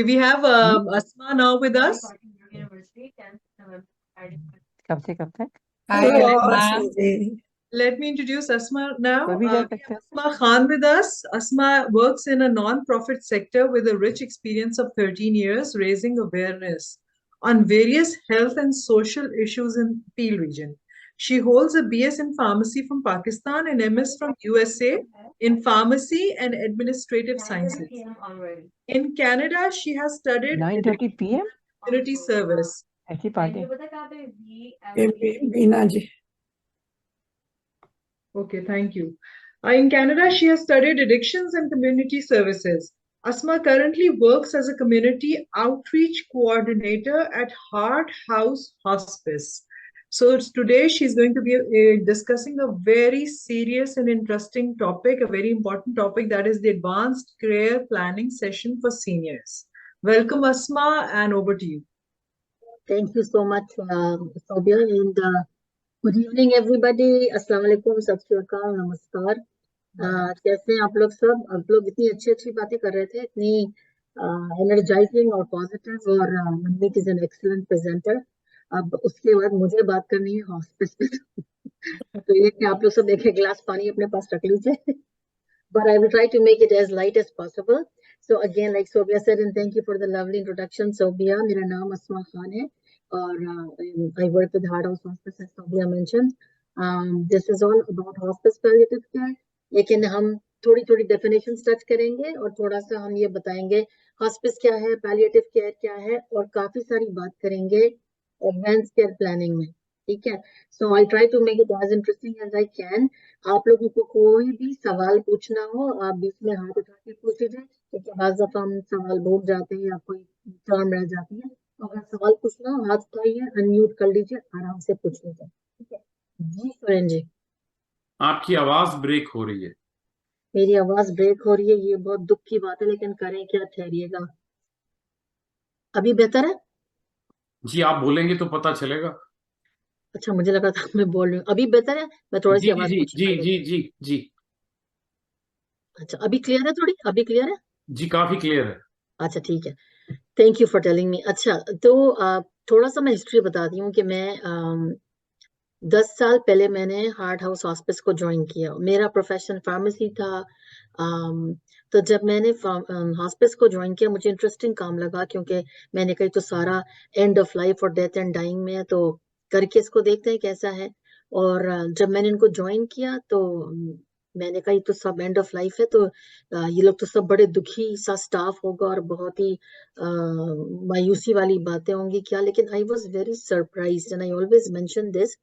Okay, we have Asma now with us. कब से कब तक Hello, Asma. Asma ji. Let me introduce Asma now. कोई भी We कर have सकते हो Asma Khan with us. Asma works in a non-profit sector with a rich experience of 13 years raising awareness on various health and social issues in Peel region. She holds a BS in pharmacy from Pakistan and MS from USA in pharmacy and administrative sciences. In Canada, she has studied 9:30 PM community service. ऐसी party Beena ji. Okay, thank you. In Canada, she has studied addictions and community services. Asma currently works as a community outreach coordinator at Heart House Hospice. So today she's going to be discussing a very serious and interesting topic, a very important topic, that is the advanced care planning session for seniors. Welcome, Asma, and over to you. Thank you so much, Sobia, and good evening, everybody. Assalamu alaikum, sat shri akal, namaskar. कैसे हैं आप लोग सब? आप लोग इतनी अच्छी अच्छी बातें कर रहे थे, इतनी एनर्जाइजिंग और पॉजिटिव, और मनमीत इज एन एक्सीलेंट प्रेजेंटर. अब उसके बाद मुझे बात करनी है हॉस्पिस पे. तो ये कि आप लोग सब एक गिलास पानी अपने पास रख लीजिए. But I will try to make it as light as possible. So again, like Sobia said, and thank you for the lovely introduction, Sobia. मेरा नाम अस्मा खान है और I work with Heart House Hospice, as Sobia mentioned. This is all about hospice palliative care. लेकिन हम थोड़ी थोड़ी definitions touch करेंगे और थोड़ा सा हम ये बताएंगे hospice क्या है, palliative care क्या है, और काफी सारी बात करेंगे advanced care planning में. ठीक है. So I try to make it as interesting as I can. आप लोगों को कोई भी सवाल पूछना हो, आप बीच में हाथ उठा के पूछ लीजिए, क्योंकि बाज़ दफा हम सवाल भूल जाते हैं या कोई टर्म रह जाती है. तो अगर सवाल पूछना हो, हाथ उठाइए, अनम्यूट कर लीजिए, आराम से पूछ लीजिए. ठीक है जी. सुरेन जी, आपकी आवाज ब्रेक हो रही है. मेरी आवाज ब्रेक हो रही है, ये बहुत दुख की बात है, लेकिन करें क्या, ठहरिएगा. अभी बेहतर है? जी, आप बोलेंगे तो पता चलेगा. अच्छा, मुझे लगा था मैं बोल रही हूँ. अभी बेहतर है? मैं थोड़ी सी जी आवाज जी पूछी जी पहले. जी जी जी अच्छा, अभी क्लियर है? थोड़ी अभी क्लियर है? जी, काफी क्लियर है. अच्छा, ठीक है. Thank you for telling me. अच्छा, तो थोड़ा सा मैं हिस्ट्री बताती हूँ कि मैं 10 साल पहले मैंने हार्ट हाउस हॉस्पिस को ज्वाइन किया. मेरा प्रोफेशन फार्मेसी था. तो जब मैंने हॉस्पिस को ज्वाइन किया, मुझे इंटरेस्टिंग काम लगा, क्योंकि मैंने कही तो सारा एंड ऑफ लाइफ और डेथ एंड डाइंग में है, तो करके इसको देखते हैं कैसा है. और जब मैंने इनको ज्वाइन किया तो मैंने कहा ये तो सब एंड ऑफ लाइफ है, तो ये लोग तो सब बड़े दुखी सा स्टाफ होगा और बहुत ही मायूसी वाली बातें होंगी क्या. लेकिन I was very surprised, and I always mention this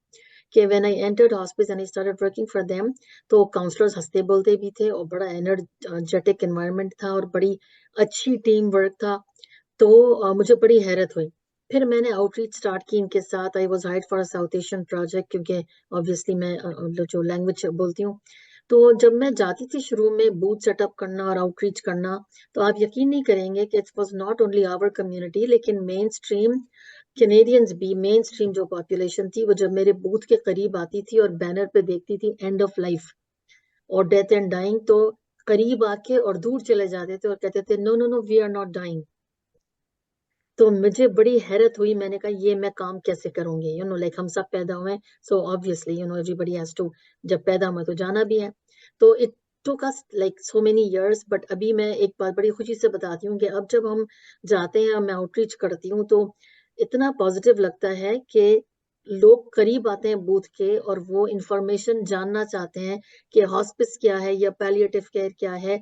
कि when I entered hospice and I started working for them, तो काउंसलर्स हंसते बोलते भी थे और बड़ा एनर्जेटिक एनवायरनमेंट था और बड़ी अच्छी टीम वर्क था. तो मुझे बड़ी हैरत हुई. फिर मैंने आउटरीच स्टार्ट की इनके साथ. I was hired for a south Asian project, क्योंकि ऑब्वियसली मैं जो लैंग्वेज बोलती हूँ. तो जब मैं जाती थी शुरू में बूथ सेटअप करना और आउटरीच करना, तो आप यकीन नहीं करेंगे कि it was not only our community, लेकिन मेन स्ट्रीम कैनेडियंस भी, मेन स्ट्रीम जो पॉपुलेशन थी, वो जब मेरे बूथ के करीब आती थी और बैनर पे देखती थी एंड ऑफ लाइफ और डेथ एंड डाइंग, तो करीब आके और दूर चले जाते थे और कहते थे no no no, we are not dying. तो मुझे बड़ी हैरत हुई. मैंने कहा ये मैं काम कैसे करूंगी, यू नो, लाइक हम सब पैदा हुए, so obviously you know everybody has to, जब पैदा हुए तो जाना भी है. तो it took us like so many years, but अभी मैं एक बात बड़ी खुशी से बताती हूँ कि अब जब हम जाते हैं, मैं आउटरीच करती हूँ, तो इतना पॉजिटिव लगता है कि लोग करीब आते हैं बूथ के और वो इंफॉर्मेशन जानना चाहते हैं कि हॉस्पिस क्या है या पैलिएटिव केयर क्या है,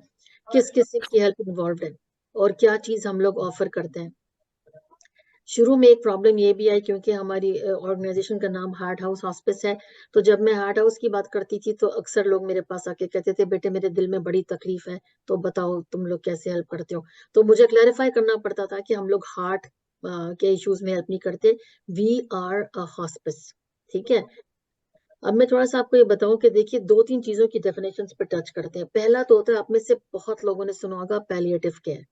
किस किस्म की हेल्प इन्वॉल्व है और क्या चीज हम लोग ऑफर करते हैं. शुरू में एक प्रॉब्लम ये भी आई, क्योंकि हमारी ऑर्गेनाइजेशन का नाम हार्ट हाउस हॉस्पिस है. तो जब मैं हार्ट हाउस की बात करती थी तो अक्सर लोग मेरे पास आके कहते थे बेटे मेरे दिल में बड़ी तकलीफ है, तो बताओ तुम लोग कैसे हेल्प करते हो. तो मुझे क्लैरिफाई करना पड़ता था कि हम लोग हार्ट के इश्यूज में हेल्प नहीं करते, वी आर अ हॉस्पिस. ठीक है. अब मैं थोड़ा सा आपको ये बताऊं कि देखिए, 2-3 चीजों की डेफिनेशंस पे टच करते हैं. पहला तो होता है, आप में से बहुत लोगों ने सुना होगा palliative care.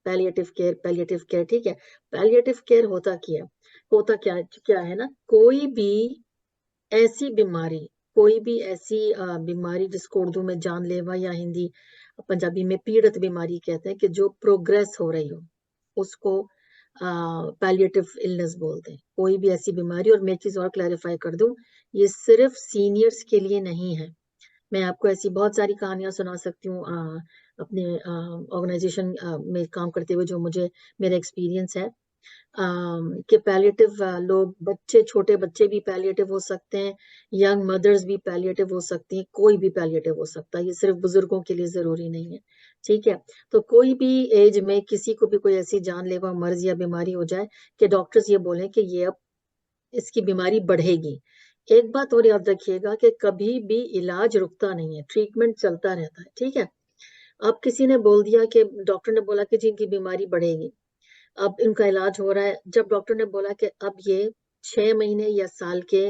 Palliative care, palliative care. ठीक है. पैलिएटिव केयर होता क्या है ना, कोई भी ऐसी बीमारी, कोई भी ऐसी बीमारी जिसको उर्दू में जानलेवा या हिंदी पंजाबी में पीड़ित बीमारी कहते हैं, कि जो प्रोग्रेस हो रही हो. उसको पैलिएटिव इलनेस बोलते हैं, कोई भी ऐसी बीमारी। और मैं एक चीज और क्लैरिफाई कर दूं, ये सिर्फ सीनियर्स के लिए नहीं है। मैं आपको ऐसी बहुत सारी कहानियां सुना सकती हूँ अपने ऑर्गेनाइजेशन में काम करते हुए, जो मुझे मेरा एक्सपीरियंस है कि पैलिएटिव लोग, बच्चे, छोटे बच्चे भी पैलिएटिव हो सकते हैं, यंग मदर्स भी पैलिएटिव हो सकती हैं, कोई भी पैलिएटिव हो सकता है, ये सिर्फ बुजुर्गों के लिए जरूरी नहीं है, ठीक है। तो कोई भी एज में किसी को भी कोई ऐसी जानलेवा मर्ज या बीमारी हो जाए कि डॉक्टर्स ये बोलें कि ये अब इसकी बीमारी बढ़ेगी, एक बात और याद रखिएगा कि कभी भी इलाज रुकता नहीं है, ट्रीटमेंट चलता रहता है, ठीक है। अब किसी ने बोल दिया कि डॉक्टर ने बोला कि जी इनकी बीमारी बढ़ेगी, अब इनका इलाज हो रहा है, जब डॉक्टर ने बोला कि अब ये 6 महीने या साल के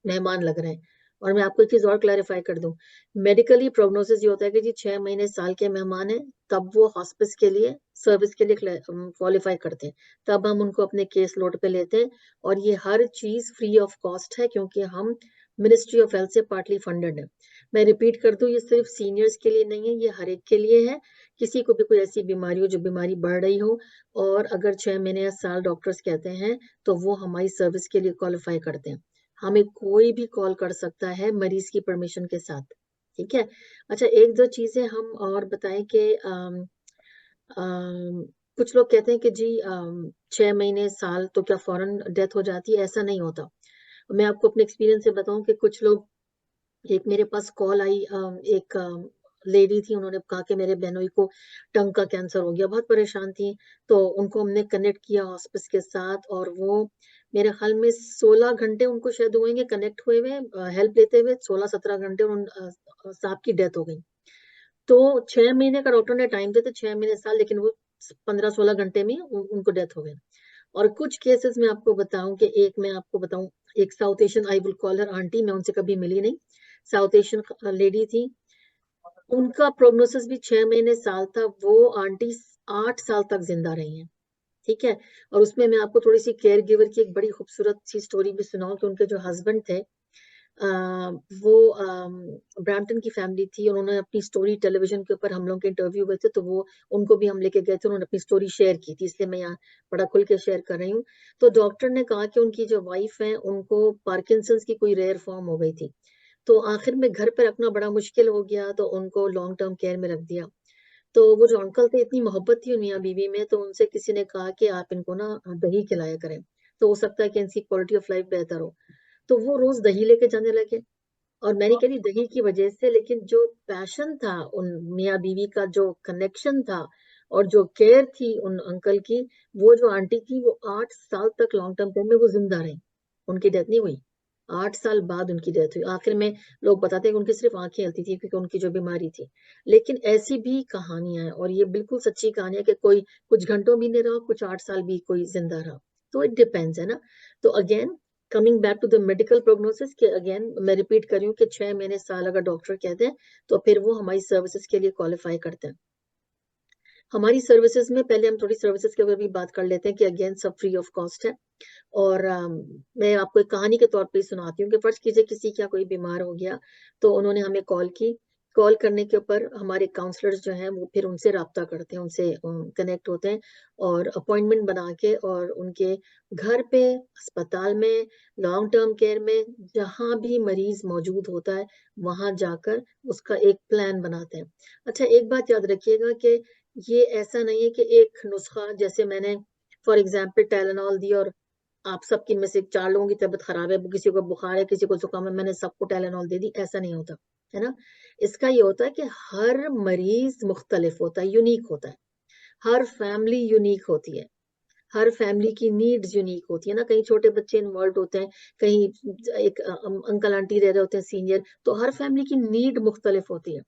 मेहमान लग रहे हैं। और मैं आपको एक चीज और क्लैरिफाई कर दूं, मेडिकली प्रोग्नोसिस ये होता है कि जी 6 महीने साल के मेहमान हैं, तब वो हॉस्पिस के लिए, सर्विस के लिए क्वालिफाई करते हैं, तब हम उनको अपने केस लोड पे लेते हैं। और ये हर चीज फ्री ऑफ कॉस्ट है, क्योंकि हम मिनिस्ट्री ऑफ हेल्थ से पार्टली फंडेड है। मैं रिपीट कर दूं, ये सिर्फ सीनियर्स के लिए नहीं है, ये हर एक के लिए है। किसी को भी कोई ऐसी बीमारी हो, जो बीमारी बढ़ रही हो, और अगर 6 महीने या साल डॉक्टर्स कहते हैं, तो वो हमारी सर्विस के लिए क्वालिफाई करते हैं। हमें कोई भी कॉल कर सकता है मरीज की परमिशन के साथ, ठीक है। अच्छा, एक दो चीजें हम और बताएं कि कुछ लोग कहते हैं कि जी 6 महीने साल तो क्या फौरन डेथ हो जाती है, ऐसा नहीं होता। मैं आपको अपने एक्सपीरियंस से बताऊं कि कुछ लोग, एक मेरे पास कॉल आई, एक लेडी थी, उन्होंने कहा कि मेरे बहनोई को टंग का कैंसर हो गया, बहुत परेशान थी। तो उनको हमने कनेक्ट किया हॉस्पिस के साथ, और वो मेरे ख्याल में 16 घंटे उनको शायद हुए कनेक्ट हुए हुए, हेल्प लेते हुए 16-17 घंटे, उन साहब की डेथ हो गई। तो 6 महीने का डॉक्टर ने टाइम दिया था, 6 महीने साल, लेकिन वो 15-16 घंटे में उनको डेथ हो गई। और कुछ केसेस में आपको बताऊं कि एक मैं आपको बताऊं, एक south Asian, I will call her aunty, मैं उनसे कभी मिली नहीं, साउथ एशियन लेडी थी, उनका प्रोग्नोसिस भी 6 महीने साल था, वो आंटी 8 साल तक जिंदा रही हैं, ठीक है। और उसमें मैं आपको थोड़ी सी केयर गिवर की एक बड़ी खूबसूरत सी स्टोरी भी सुनाऊं कि उनके जो हस्बैंड थे, वो ब्रैम्पटन की फैमिली थी, उन्होंने अपनी स्टोरी टेलीविजन के ऊपर, हम लोग के इंटरव्यू हुए थे, तो वो उनको भी हम लेके गए थे, उन्होंने अपनी स्टोरी शेयर की थी, इसलिए मैं यहाँ बड़ा खुल के शेयर कर रही हूँ। तो डॉक्टर ने कहा कि उनकी जो वाइफ है, उनको पार्किंसंस की कोई रेयर फॉर्म हो गई थी, तो आखिर में घर पर रखना बड़ा मुश्किल हो गया, तो उनको लॉन्ग टर्म केयर में रख दिया। तो वो जो अंकल थे, इतनी मोहब्बत थी मियाँ बीवी में, तो उनसे किसी ने कहा कि आप इनको ना दही खिलाया करें, तो हो सकता है कि इनकी क्वालिटी ऑफ लाइफ बेहतर हो। तो वो रोज दही लेके जाने लगे। और मैं नहीं कह रही दही की वजह से, लेकिन जो पैशन था उन मियाँ बीवी का, जो कनेक्शन था, और जो केयर थी उन अंकल की, वो जो आंटी थी, वो 8 साल तक लॉन्ग टर्म केयर में वो जिंदा रही, उनकी डेथ नहीं हुई। 8 साल बाद उनकी डेथ हुई। आखिर में लोग बताते हैं कि उनकी सिर्फ आंखें हिलती थी, क्योंकि उनकी जो बीमारी थी। लेकिन ऐसी भी कहानियां हैं, और ये बिल्कुल सच्ची कहानी है कि कोई कुछ घंटों भी नहीं रहा, कुछ 8 साल भी कोई जिंदा रहा। तो इट डिपेंड्स, है ना। तो again, coming back to the medical prognosis, के अगेन मैं रिपीट कर रही हूँ कि 6 महीने साल अगर डॉक्टर कहते हैं, तो फिर वो हमारी सर्विसेज के लिए क्वालिफाई करते हैं। हमारी सर्विसेज में पहले हम थोड़ी सर्विसेज के ऊपर भी बात कर लेते हैं कि अगेन सब फ्री ऑफ कॉस्ट है। और मैं आपको एक कहानी के तौर पे ही सुनाती हूँ कि फर्ज कीजिए किसी का कोई बीमार हो गया, तो उन्होंने हमें कॉल की, कॉल करने के ऊपर हमारे काउंसलर्स जो हैं वो फिर उनसे राब्ता करते हैं, उनसे कनेक्ट होते हैं, और अपॉइंटमेंट बना के, और उनके घर पे, अस्पताल में, लॉन्ग टर्म केयर में, जहां भी मरीज मौजूद होता है, वहां जाकर उसका एक प्लान बनाते हैं। अच्छा, एक बात याद रखिएगा कि ये ऐसा नहीं है कि एक नुस्खा, जैसे मैंने फॉर एग्जाम्पल टाइलेनॉल दी, और आप सबकी में से 4 लोगों की तबीयत खराब है, किसी को बुखार है, किसी को जुकाम है, मैंने सबको टाइलेनॉल दे दी, ऐसा नहीं होता, है ना। इसका ये होता है कि हर मरीज मुख्तलिफ होता है, यूनिक होता है, हर फैमिली यूनिक होती है, हर फैमिली की नीड्स यूनिक होती है ना। कहीं छोटे बच्चे इन्वॉल्व होते हैं, कहीं एक अंकल आंटी रह रहे होते हैं सीनियर, तो हर फैमिली की नीड मुख्तलिफ होती है।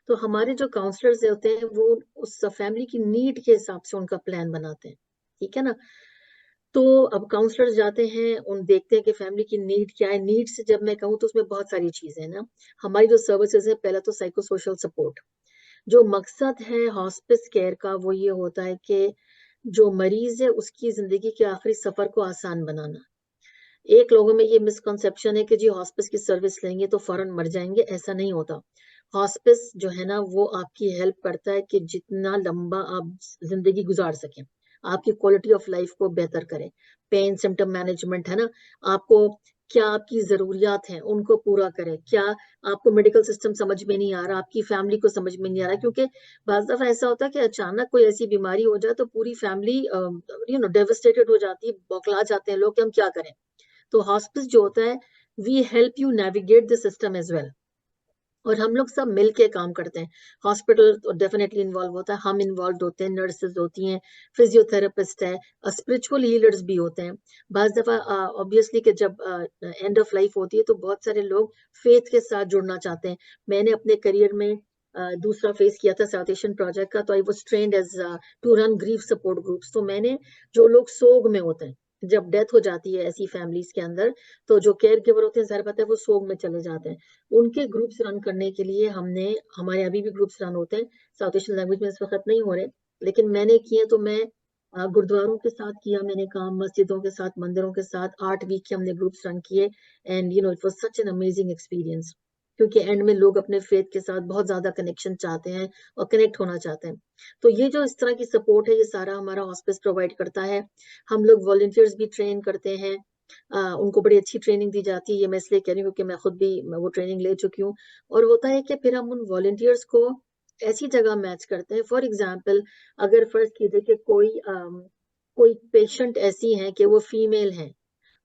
तो हमारे जो काउंसलर्स होते हैं, वो उस फैमिली की नीड के हिसाब से उनका प्लान बनाते हैं, ठीक है ना। तो अब काउंसलर्स जाते हैं, उन देखते हैं कि फैमिली की नीड क्या है। नीड से जब मैं कहूँ, तो उसमें बहुत सारी चीजें हैं ना। हमारी जो सर्विसेज है, पहला तो साइको सोशल सपोर्ट। जो मकसद है हॉस्पिस केयर का, वो ये होता है कि जो मरीज है, उसकी जिंदगी के आखिरी सफर को आसान बनाना। एक लोगों में ये मिसकंसेप्शन है कि जी हॉस्पिस की सर्विस लेंगे तो फौरन मर जाएंगे, ऐसा नहीं होता। हॉस्पिस जो है ना, वो आपकी हेल्प करता है कि जितना लंबा आप जिंदगी गुजार सकें। आपकी क्वालिटी ऑफ लाइफ को बेहतर करें। पेन सिम्टम मैनेजमेंट है ना, आपको क्या आपकी जरूरियात हैं उनको पूरा करें, क्या आपको मेडिकल सिस्टम समझ में नहीं आ रहा, आपकी फैमिली को समझ में नहीं आ रहा, क्योंकि बाज़ दफा ऐसा होता है कि अचानक कोई ऐसी बीमारी हो जाए तो पूरी फैमिली डेवस्टेटेड हो जाती है, बौखला जाते हैं लोग कि हम क्या करें। तो हॉस्पिस जो होता है, we help you navigate the system as well, और हम लोग सब मिल के काम करते हैं। हॉस्पिटल तो डेफिनेटली इन्वॉल्व होता है, हम इन्वॉल्व होते हैं, नर्सेज होती हैं, फिजियोथेरेपिस्ट है, स्पिरिचुअल हीलर्स भी होते हैं। बाज दफा ऑब्वियसली कि जब एंड ऑफ लाइफ होती है तो बहुत सारे लोग फेथ के साथ जुड़ना चाहते हैं। मैंने अपने करियर में दूसरा फेस किया था साउथ एशियन प्रोजेक्ट का, तो I was trained as to run grief support groups. तो मैंने, जो लोग सोग में होते हैं, जब डेथ हो जाती है ऐसी फैमिलीज के अंदर, तो जो केयर गिवर होते हैं, ज़ाहिर बात है वो सोग में चले जाते हैं, उनके ग्रुप्स रन करने के लिए हमारे अभी भी ग्रुप्स रन होते हैं। साउथ एशियन लैंग्वेज में इस वक्त नहीं हो रहे, लेकिन मैंने किए। तो मैं गुरुद्वारों के साथ किया मैंने काम, मस्जिदों के साथ, मंदिरों के साथ 8 वीक के हमने ग्रुप्स रन किए, and it was such an amazing experience, क्योंकि एंड में लोग अपने फेथ के साथ बहुत ज्यादा कनेक्शन चाहते हैं और कनेक्ट होना चाहते हैं। तो ये जो इस तरह की सपोर्ट है, ये सारा हमारा हॉस्पिस प्रोवाइड करता है। हम लोग वॉलंटियर्स भी ट्रेन करते हैं, उनको बड़ी अच्छी ट्रेनिंग दी जाती है। ये मैं इसलिए कह रही हूँ क्योंकि मैं खुद भी वो ट्रेनिंग ले चुकी हूँ। और होता है कि फिर हम उन वॉलंटियर्स को ऐसी जगह मैच करते हैं, फॉर एग्जाम्पल अगर फर्ज कीजिए कि कोई पेशेंट ऐसी है कि वो फीमेल है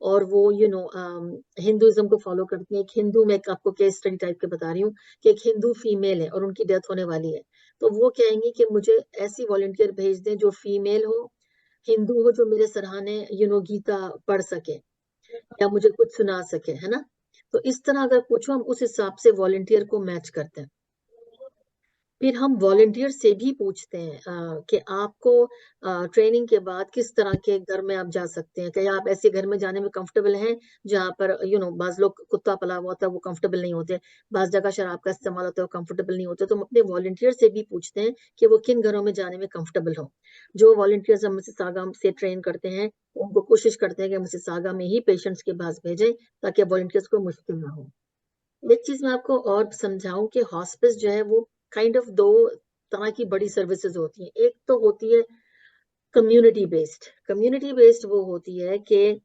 और वो हिंदुइज्म को फॉलो करती है। एक हिंदू, मैं आपको केस स्टडी टाइप के बता रही हूँ कि एक हिंदू फीमेल है और उनकी डेथ होने वाली है, तो वो कहेंगे कि मुझे ऐसी वॉलंटियर भेज दें जो फीमेल हो, हिंदू हो, जो मेरे सराहने गीता पढ़ सके या मुझे कुछ सुना सके, है ना। तो इस तरह अगर पूछो, हम उस हिसाब से वॉलंटियर को मैच करते हैं। फिर हम वॉलंटियर से भी पूछते हैं कि आपको ट्रेनिंग के बाद किस तरह के घर में आप जा सकते हैं, क्या आप ऐसे घर में जाने में कंफर्टेबल हैं जहाँ पर बाज लोग कुत्ता पला हुआ होता है वो कंफर्टेबल नहीं होते, बाज जगह शराब का इस्तेमाल होता है वो कंफर्टेबल नहीं होते। तो हम अपने वॉलंटियर से भी पूछते हैं कि वो किन घरों में जाने में कंफर्टेबल हो। जो वॉलंटियर्स हम मिसिसागा से ट्रेन करते हैं, उनको कोशिश करते हैं कि मिसिसागा में ही पेशेंट्स के पास भेजें ताकि वॉलंटियर्स को मुश्किल ना हो। एक चीज मैं आपको और समझाऊं कि हॉस्पिस जो है वो काइंड ऑफ 2 तरह की बड़ी सर्विसेज होती हैं। एक तो होती है कम्युनिटी बेस्ड। कम्युनिटी बेस्ड वो होती है कि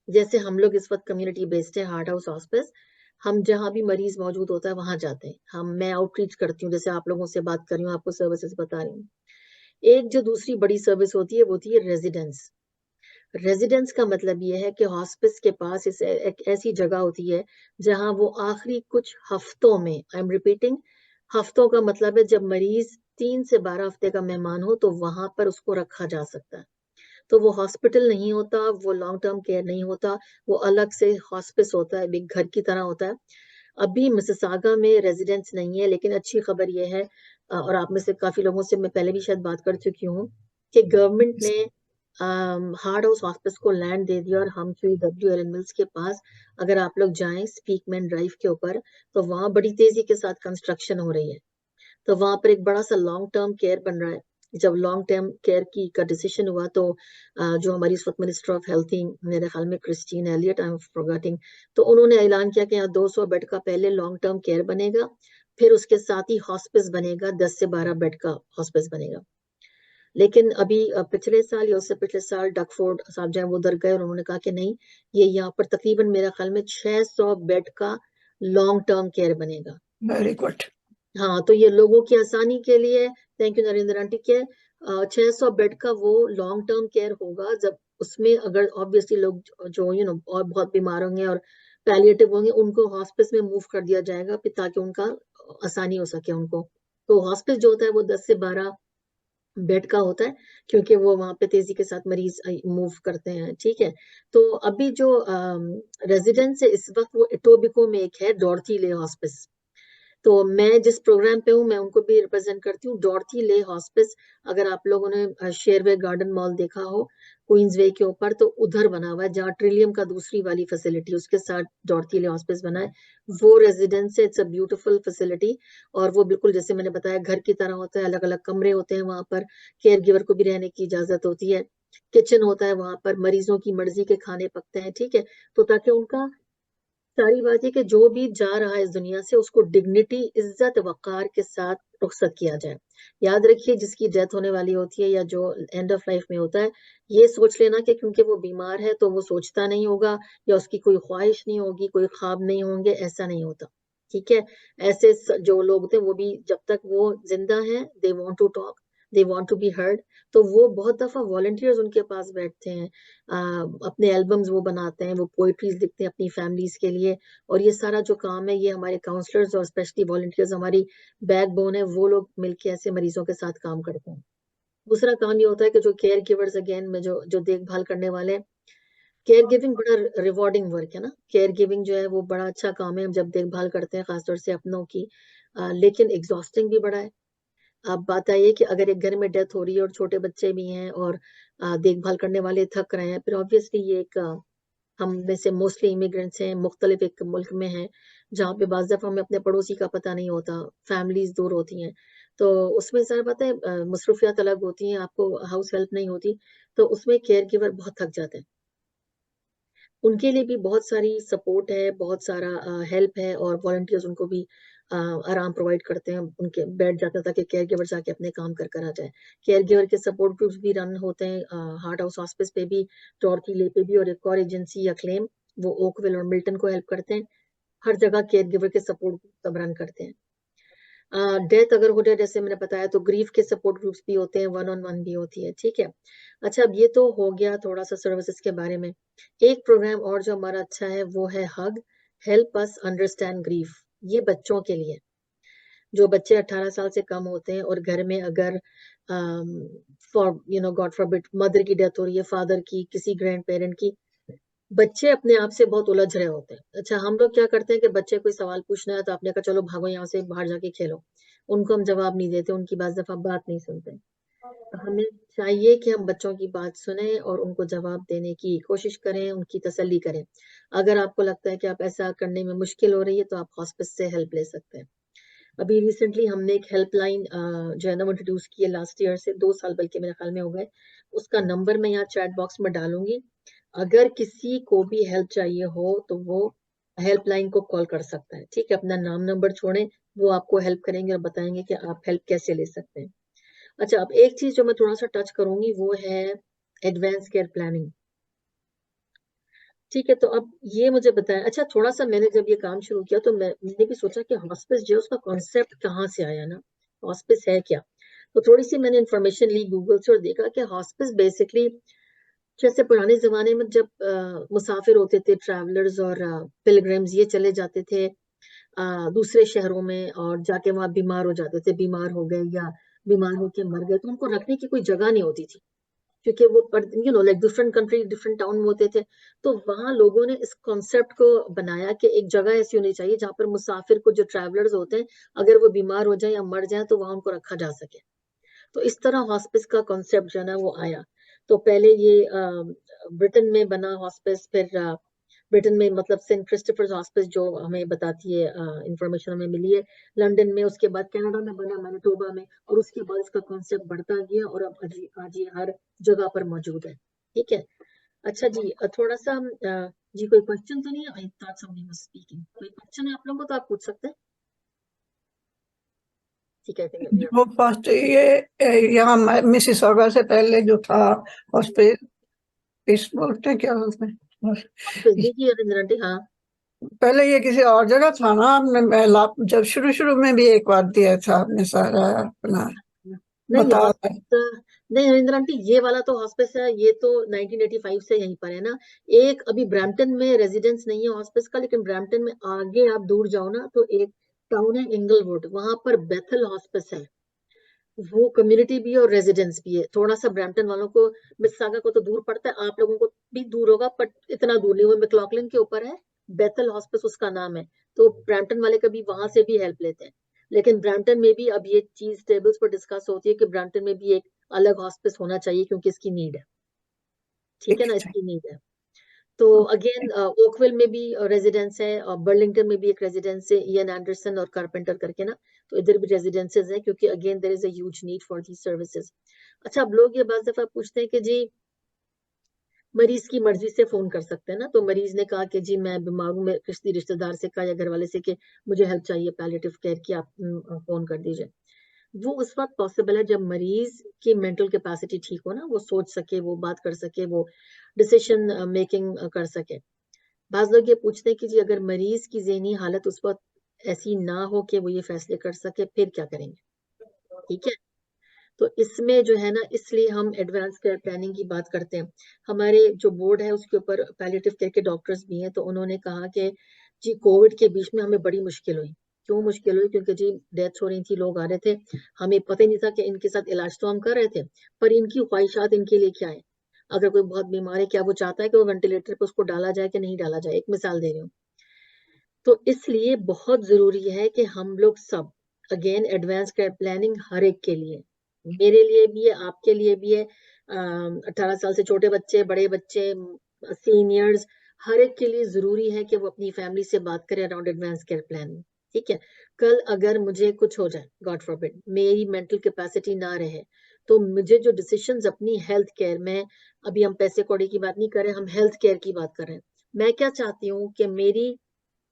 जैसे हम लोग इस वक्त कम्युनिटी बेस्ड है, हार्ट हाउस हॉस्पिस, हम जहाँ भी मरीज मौजूद होता है वहां जाते हैं। मैं आउटरीच करती हूँ, जैसे आप लोगों से बात कर रही हूँ, आपको सर्विसेज बता रही हूँ। एक जो दूसरी बड़ी सर्विस होती है वो होती है रेजिडेंस। रेजिडेंस का मतलब ये है कि हॉस्पिस के पास एक ऐसी जगह होती है जहां वो आखिरी कुछ हफ्तों में, आई एम रिपीटिंग, हफ्तों का मतलब है जब मरीज 3 से 12 हफ्ते का मेहमान हो तो वहां पर उसको रखा जा सकता है। तो वो हॉस्पिटल नहीं होता, वो लॉन्ग टर्म केयर नहीं होता, वो अलग से हॉस्पिस होता है, एक घर की तरह होता है। अभी मिसिसागा में रेजिडेंस नहीं है, लेकिन अच्छी खबर ये है, और आप में से काफी लोगों से मैं पहले भी शायद बात कर चुकी हूँ, कि गवर्नमेंट ने हार्ट हाउस हॉस्पिस को लैंड दे दिया, और हम QEW एलन मिल्स के पास अगर आप लोग जाएं स्पीकमैन ड्राइव के ऊपर, तो वहां बड़ी तेजी के साथ कंस्ट्रक्शन हो रही है। तो वहां पर एक बड़ा सा लॉन्ग टर्म केयर बन रहा है। जब लॉन्ग टर्म केयर की का डिसीजन हुआ तो जो हमारी इस वक्त मिनिस्टर ऑफ हेल्थ थी, मेरे ख्याल में Christine Elliott, I am forgetting, तो उन्होंने ऐलान किया कि यहाँ 200 बेड का पहले लॉन्ग टर्म केयर बनेगा, फिर उसके साथ ही हॉस्पिस बनेगा, 10 से 12 बेड का हॉस्पिस बनेगा। लेकिन अभी पिछले साल या उससे पिछले साल डकफोर्ड साहब जब उधर गए और उन्होंने कहा कि नहीं, ये यहाँ पर तकरीबन मेरा ख्याल में 600 बेड का लॉन्ग टर्म केयर बनेगा। Very good. हाँ, तो ये लोगों की आसानी के लिए, थैंक यू नरेंद्र आंटी, के 600 बेड का वो लॉन्ग टर्म केयर होगा। जब उसमें अगर ऑब्वियसली लोग जो और बहुत बीमार होंगे और पैलिएटिव होंगे, उनको हॉस्पिस में मूव कर दिया जाएगा ताकि उनका आसानी हो सके उनको। तो हॉस्पिस जो होता है वो 10 से 12 बेड का होता है, क्योंकि वो वहां पे तेजी के साथ मरीज मूव करते हैं, ठीक है। तो अभी जो रेजिडेंस है इस वक्त वो इटोबिको में एक है, डॉर्थी ले हॉस्पिस। तो मैं जिस प्रोग्राम पे हूँ मैं उनको भी रिप्रेजेंट करती हूँ। डॉर्थी ले हॉस्पिस, अगर आप लोगों ने शेरवे गार्डन मॉल देखा हो क्वींस वे के ऊपर, तो उधर बना हुआ है, जहाँ ट्रिलियम का दूसरी वाली फैसिलिटी उसके साथ डॉर्थी ले हॉस्पिस बना है। वो रेजिडेंस है, इट्स अ ब्यूटीफुल फैसिलिटी, और वो बिल्कुल जैसे मैंने बताया घर की तरह होता है, अलग अलग कमरे होते हैं वहां पर, केयर गिवर को भी रहने की इजाजत होती है, किचन होता है वहां पर, मरीजों की मर्जी के खाने पकते हैं, ठीक है। तो ताकि उनका सारी बात है कि जो भी जा रहा है इस दुनिया से उसको डिग्निटी, इज्जत, वकार के साथ रुखसत किया जाए। याद रखिए, जिसकी डेथ होने वाली होती है या जो एंड ऑफ लाइफ में होता है, ये सोच लेना कि क्योंकि वो बीमार है तो वो सोचता नहीं होगा या उसकी कोई ख्वाहिश नहीं होगी, कोई ख्वाब नहीं होंगे, ऐसा नहीं होता। ठीक है, ऐसे जो लोग थे वो भी जब तक वो जिंदा हैं, they want to talk, they want to be heard, तो वो बहुत दफा वॉलंटियर्स उनके पास बैठते हैं, अपने एल्बम्स वो बनाते हैं, वो पोइट्रीज लिखते हैं अपनी फैमिलीज के लिए। और ये सारा जो काम है ये हमारे काउंसलर्स और स्पेशली वॉलंटियर्स, हमारी बैकबोन है, वो लोग मिलके ऐसे मरीजों के साथ काम करते हैं। दूसरा काम ये होता है कि जो केयर गिवर्स, अगेन में जो जो देखभाल करने वाले, केयर गिविंग बड़ा रिवॉर्डिंग वर्क है ना। केयर गिविंग जो है वो बड़ा अच्छा काम है, हम जब देखभाल करते हैं खासतौर से अपनों की, लेकिन एग्जॉस्टिंग भी बड़ा है। अब बात आई है कि अगर एक घर में डेथ हो रही है और छोटे बच्चे भी हैं और देखभाल करने वाले थक रहे हैं, फिर ऑब्वियसली ये एक हम में से मोस्टली इमिग्रेंट्स हैं, मुख्तलिफ एक मुल्क में हैं जहाँ पे बाज़ दफ़ा हमें अपने पड़ोसी का पता नहीं होता, फैमिलीज दूर होती हैं, तो उसमें ज़रा पता है मसरूफियात अलग होती हैं, आपको हाउस हेल्प नहीं होती, तो उसमें केयर गिवर बहुत थक जाते हैं। उनके लिए भी बहुत सारी सपोर्ट है, बहुत सारा हेल्प है, और वॉलंटियर्स उनको भी आराम प्रोवाइड करते हैं, उनके बैठ जाते हैं ताकि केयर गिवर जाके अपने काम कर आ जाए। केयर गिवर के सपोर्ट ग्रुप्स भी रन होते हैं हार्ट हाउस हॉस्पिस पे भी, टॉर्की ले पे भी, और एक और एजेंसी या क्लेम, वो ओकविल और मिल्टन को हेल्प करते हैं। हर जगह केयर गिवर के सपोर्ट सब रन करते हैं। डेथ अगर हो जाए जैसे मैंने बताया, तो ग्रीफ के सपोर्ट ग्रुप्स भी होते हैं, 1-on-1 भी होती है। ठीक है, अच्छा, अब ये तो हो गया थोड़ा सा सर्विसेज के बारे में। एक प्रोग्राम और जो हमारा अच्छा है वो है हग, हेल्प अस अंडरस्टैंड ग्रीफ। ये बच्चों के लिए, जो बच्चे 18 साल से कम होते हैं और घर में अगर फॉर गॉड फॉरबिड मदर की डेथ हो रही है, फादर की, किसी ग्रैंड पेरेंट की, बच्चे अपने आप से बहुत उलझ रहे होते हैं। अच्छा, हम लोग क्या करते हैं कि बच्चे कोई सवाल पूछना है तो आपने कहा चलो भागो यहाँ से, बाहर जाके खेलो, उनको हम जवाब नहीं देते, उनकी बात दफा बात नहीं सुनते। तो हमें चाहिए कि हम बच्चों की बात सुने और उनको जवाब देने की कोशिश करें, उनकी तसल्ली करें। अगर आपको लगता है कि आप ऐसा करने में मुश्किल हो रही है तो आप हॉस्पिस से हेल्प ले सकते हैं। अभी रिसेंटली हमने एक हेल्पलाइन जो है ना वो इंट्रोड्यूस की है, लास्ट ईयर से 2 साल बल्कि मेरे ख्याल में हो गए। उसका नंबर मैं यहाँ चैट बॉक्स में डालूंगी, अगर किसी को भी हेल्प चाहिए हो तो वो हेल्पलाइन को कॉल कर सकता है। ठीक है, अपना नाम नंबर छोड़ें, वो आपको हेल्प करेंगे और बताएंगे कि आप हेल्प कैसे ले सकते हैं। अच्छा, अब एक चीज जो मैं थोड़ा सा टच करूंगी वो है एडवांस केयर प्लानिंग। ठीक है, तो अब ये मुझे बताएं, अच्छा थोड़ा सा मैंने जब ये काम शुरू किया तो मैंने भी सोचा कि हॉस्पिस जो है उसका कॉन्सेप्ट कहाँ से आया ना, हॉस्पिस है क्या। तो थोड़ी सी मैंने इन्फॉर्मेशन ली गूगल से और देखा कि हॉस्पिस बेसिकली, जैसे पुराने जमाने में जब मुसाफिर होते थे, ट्रैवलर्स और पिलग्रिम्स, ये चले जाते थे दूसरे शहरों में और जाके वहां बीमार हो जाते थे, बीमार हो गए या बीमार होके मर गए, तो उनको रखने की कोई जगह नहीं होती थी, क्योंकि वो like different country, different town में होते थे। तो वहां लोगों ने इस कॉन्सेप्ट को बनाया कि एक जगह ऐसी होनी चाहिए जहां पर मुसाफिर को, जो ट्रैवलर्स होते हैं, अगर वो बीमार हो जाए या मर जाए तो वहां उनको रखा जा सके। तो इस तरह हॉस्पिस का कॉन्सेप्ट जो है ना वो आया। तो पहले ये ब्रिटेन में बना हॉस्पिस, फिर ब्रिटेन में मतलब सेंट क्रिस्टोफर्स हॉस्पिस जो हमें बताती है इंफॉर्मेशन हमें मिली है, लंदन में, उसके बाद कनाडा में बना, मैनिटोबा में, और उसके बाद इसका कॉन्सेप्ट बढ़ता गया और अब आज ये हर जगह पर मौजूद है। ठीक है, अच्छा जी, थोड़ा सा जी कोई क्वेश्चन तो नहीं है? I thought somebody was speaking. कोई क्वेश्चन है आप लोगों को तो आप पूछ सकते हैं। ठीक है, जो फर्स्ट ये यहाँ मिसिसॉगा से पहले जो था हॉस्पिस, इस बोलते हैं क्या उसमें, देखिए रविंद्र आंटी, हाँ पहले ये किसी और जगह था ना, आपने जब शुरू में भी एक बार दिया था आपने सारा अपना नहीं, बता। नहीं रविंद्र आंटी, ये वाला तो हॉस्पिस है, ये तो 1985 से यहीं पर है ना। एक अभी ब्रैम्पटन में रेजिडेंस नहीं है हॉस्पिस का, लेकिन ब्रैम्पटन में आगे आप दूर जाओ ना तो एक टाउन है इंगलवुड, वहां पर बेथल हॉस्पिस है। वो कम्युनिटी भी है और रेजिडेंस भी है। थोड़ा सा ब्रैम्पटन वालों को, मिसिसागा को तो दूर पड़ता है, आप लोगों को भी दूर होगा, बट इतना दूर नहीं। वो मैक्लॉकलिन के ऊपर है, बेथल हॉस्पिस उसका नाम है। तो ब्रैम्पटन वाले कभी वहां से भी हेल्प लेते हैं। लेकिन ब्रैम्पटन में भी अब ये चीज टेबल्स पर डिस्कस होती है कि ब्रैम्पटन में भी एक अलग हॉस्पिस होना चाहिए, क्योंकि इसकी नीड है। ठीक है ना, इसकी नीड है। तो अगेन ओकविल में भी रेजिडेंस है, और बर्लिंगटन में भी एक रेजिडेंस है, इयन एंडरसन और कारपेंटर करके ना, तो इधर भी रेजिडेंसेस हैं, क्योंकि again there is a huge need for these services. अच्छा, अब लोग ये बात दफा पूछते हैं कि जी मरीज की मर्जी से फोन कर सकते हैं ना। तो मरीज ने कहा कि जी मैं बीमार हूँ, मैं किसी रिश्तेदार से कहा या घर वाले से कि मुझे हेल्प चाहिए पैलिएटिव केयर की, आप फोन कर दीजिए। वो उस वक्त पॉसिबल है जब मरीज की मेंटल कैपेसिटी ठीक हो ना, वो सोच सके, वो बात कर सके, वो डिसीजन मेकिंग कर सके। बाज लोग ये पूछते हैं कि जी अगर मरीज की ज़हनी हालत उस वक्त ऐसी ना हो कि वो ये फैसले कर सके, फिर क्या करेंगे? ठीक है, तो इसमें जो है ना, इसलिए हम एडवांस केयर प्लानिंग की बात करते हैं। हमारे जो बोर्ड है उसके ऊपर पैलिएटिव केयर के डॉक्टर्स भी हैं, तो उन्होंने कहा कि जी कोविड के बीच में हमें बड़ी मुश्किल हुई। क्यों मुश्किल हुई? क्योंकि जी डेथ हो रही थी, लोग आ रहे थे, हमें पता ही नहीं था कि इनके साथ इलाज तो हम कर रहे थे, पर इनकी ख्वाहिशात इनके लिए क्या है। अगर कोई बहुत बीमार है, क्या वो चाहता है कि वो वेंटिलेटर पे उसको डाला जाए कि नहीं डाला जाए? एक मिसाल दे रही हूँ। तो इसलिए बहुत जरूरी है कि हम लोग सब, अगेन एडवांस केयर प्लानिंग हर एक के लिए, मेरे लिए भी है, आपके लिए भी है, 18 साल से छोटे बच्चे, बड़े बच्चे, सीनियर्स, हर एक के लिए जरूरी है कि वो अपनी फैमिली से बात करें अराउंड एडवांस केयर प्लानिंग। ठीक है, कल अगर मुझे कुछ हो जाए, गॉड फॉरबिड, मेरी मेंटल कैपेसिटी ना रहे, तो मुझे जो डिसीजंस अपनी हेल्थ केयर में, अभी हम पैसे कौड़ी की बात नहीं कर रहे, हम हेल्थ केयर की बात कर रहे हैं। मैं क्या चाहती हूँ कि मेरी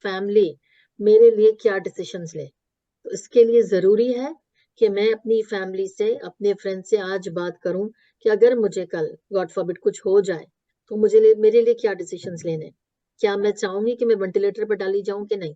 फैमिली मेरे लिए क्या डिसीजंस ले। तो इसके लिए जरूरी है कि मैं अपनी फैमिली से, अपने फ्रेंड से आज बात करूं कि अगर मुझे कल गॉड फॉरबिड कुछ हो जाए तो मेरे लिए क्या डिसीजंस लेने। क्या मैं चाहूंगी कि मैं वेंटिलेटर पर डाली जाऊं कि नहीं?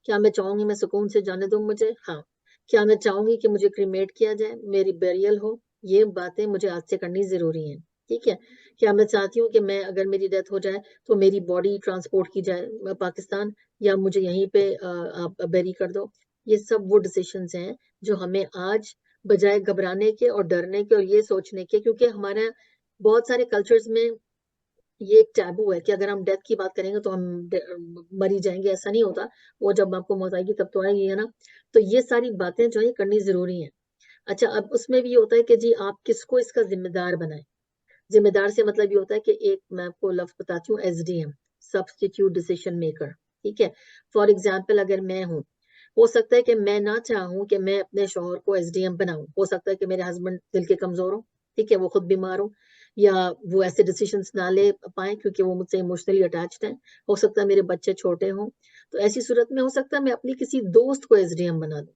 क्या मैं चाहूंगी मैं सुकून से जाने दूं मुझे? हाँ। क्या मैं चाहूंगी कि मुझे क्रीमेट किया जाए, मेरी बेरियल हो? ये बातें मुझे आज से करनी जरूरी है। ठीक है, क्या मैं चाहती हूँ कि मैं, अगर मेरी डेथ हो जाए तो मेरी बॉडी ट्रांसपोर्ट की जाए पाकिस्तान, या मुझे यहीं पे आप बेरी कर दो? ये सब वो डिसीजंस हैं जो हमें आज, बजाय घबराने के और डरने के और ये सोचने के, क्योंकि हमारे बहुत सारे कल्चर्स में ये एक टैबू है कि अगर हम डेथ की बात करेंगे तो हम मरी जाएंगे, ऐसा नहीं होता। वो जब आपको मौत आएगी तब तो आएगी, है ना। तो ये सारी बातें जो है करनी जरूरी है। अच्छा, अब उसमें भी ये होता है कि जी आप किसको इसका जिम्मेदार बनाएं। जिम्मेदार से मतलब ये होता है कि एक, मैं आपको लफ्ज बताती हूँ, SDM, सब्स्टिट्यूट डिसीजन मेकर। ठीक है, फॉर एग्जाम्पल अगर मैं हूँ, हो सकता है कि मैं ना चाहूँ कि मैं अपने शौहर को SDM बनाऊं। हो सकता है कि मेरे हस्बैंड दिल के कमजोर हो, ठीक है, वो खुद बीमार हो, या वो ऐसे डिसीजंस ना ले पाए क्योंकि वो मुझसे इमोशनली अटैच्ड हैं। हो सकता है मेरे बच्चे छोटे हों, तो ऐसी सूरत में हो सकता है मैं अपनी किसी दोस्त को SDM बना दूं।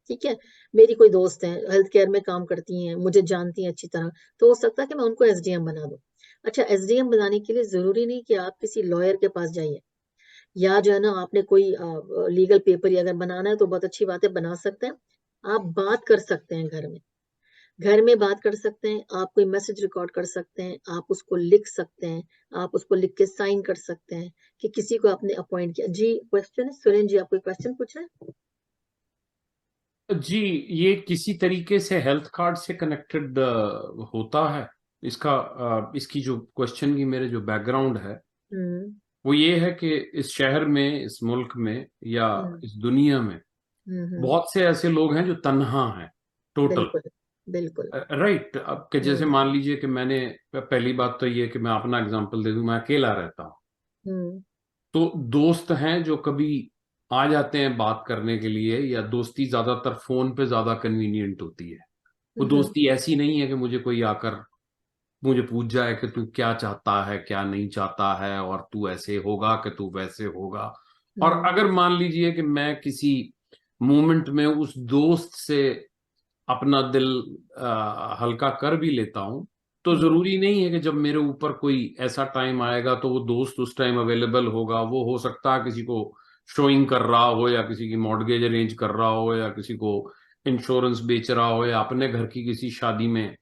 ठीक है, मेरी कोई दोस्त है, हेल्थ केयर में काम करती हैं, मुझे जानती हैं अच्छी तरह, तो हो सकता है कि मैं उनको SDM बना दूं। अच्छा, SDM बनाने के लिए जरूरी नहीं कि आप किसी लॉयर के पास जाइए, या जो है ना आपने कोई लीगल पेपर या अगर बनाना है तो बहुत अच्छी बात है, बना सकते हैं। आप बात कर सकते हैं घर में बात कर सकते हैं, आप कोई मैसेज रिकॉर्ड कर सकते हैं, आप उसको लिख सकते हैं, आप उसको लिख के साइन कर सकते हैं कि किसी को आपने अपॉइंट किया। जी क्वेश्चन है सुरेन जी, आप कोई क्वेश्चन पूछ रहे हैं? जी, ये किसी तरीके से हेल्थ कार्ड से कनेक्टेड होता है इसका? इसकी जो क्वेश्चन की मेरे जो बैकग्राउंड है हम्म वो ये है कि इस शहर में, इस मुल्क में, या हम्म इस दुनिया में हम्म। बहुत से ऐसे लोग हैं जो तन्हा हैं, टोटल। बिल्कुल बिल्कुल। राइट, अब कि जैसे मान लीजिए कि मैंने, पहली बात तो ये कि मैं अपना एग्जांपल दे दूं, मैं अकेला रहता हूँ। हम्म तो दोस्त हैं जो कभी आ जाते हैं बात करने के लिए, या दोस्ती ज्यादातर फोन पे ज्यादा कन्वीनियंट होती है। वो हम्म दोस्ती ऐसी नहीं है कि मुझे कोई आकर मुझे पूछ जाए कि तू क्या चाहता है, क्या नहीं चाहता है, और तू ऐसे होगा कि तू वैसे होगा। और हम्म अगर मान लीजिए कि मैं किसी मोमेंट में उस दोस्त से अपना दिल हल्का कर भी लेता हूं, तो हम्म जरूरी नहीं है कि जब मेरे ऊपर कोई ऐसा टाइम आएगा तो वो दोस्त उस टाइम अवेलेबल होगा। वो हो सकता है किसी को शोइंग कर रहा हो, या किसी की मॉर्गेज अरेंज कर रहा हो, या किसी को इंश्योरेंस बेच रहा हो, या अपने घर की किसी शादी में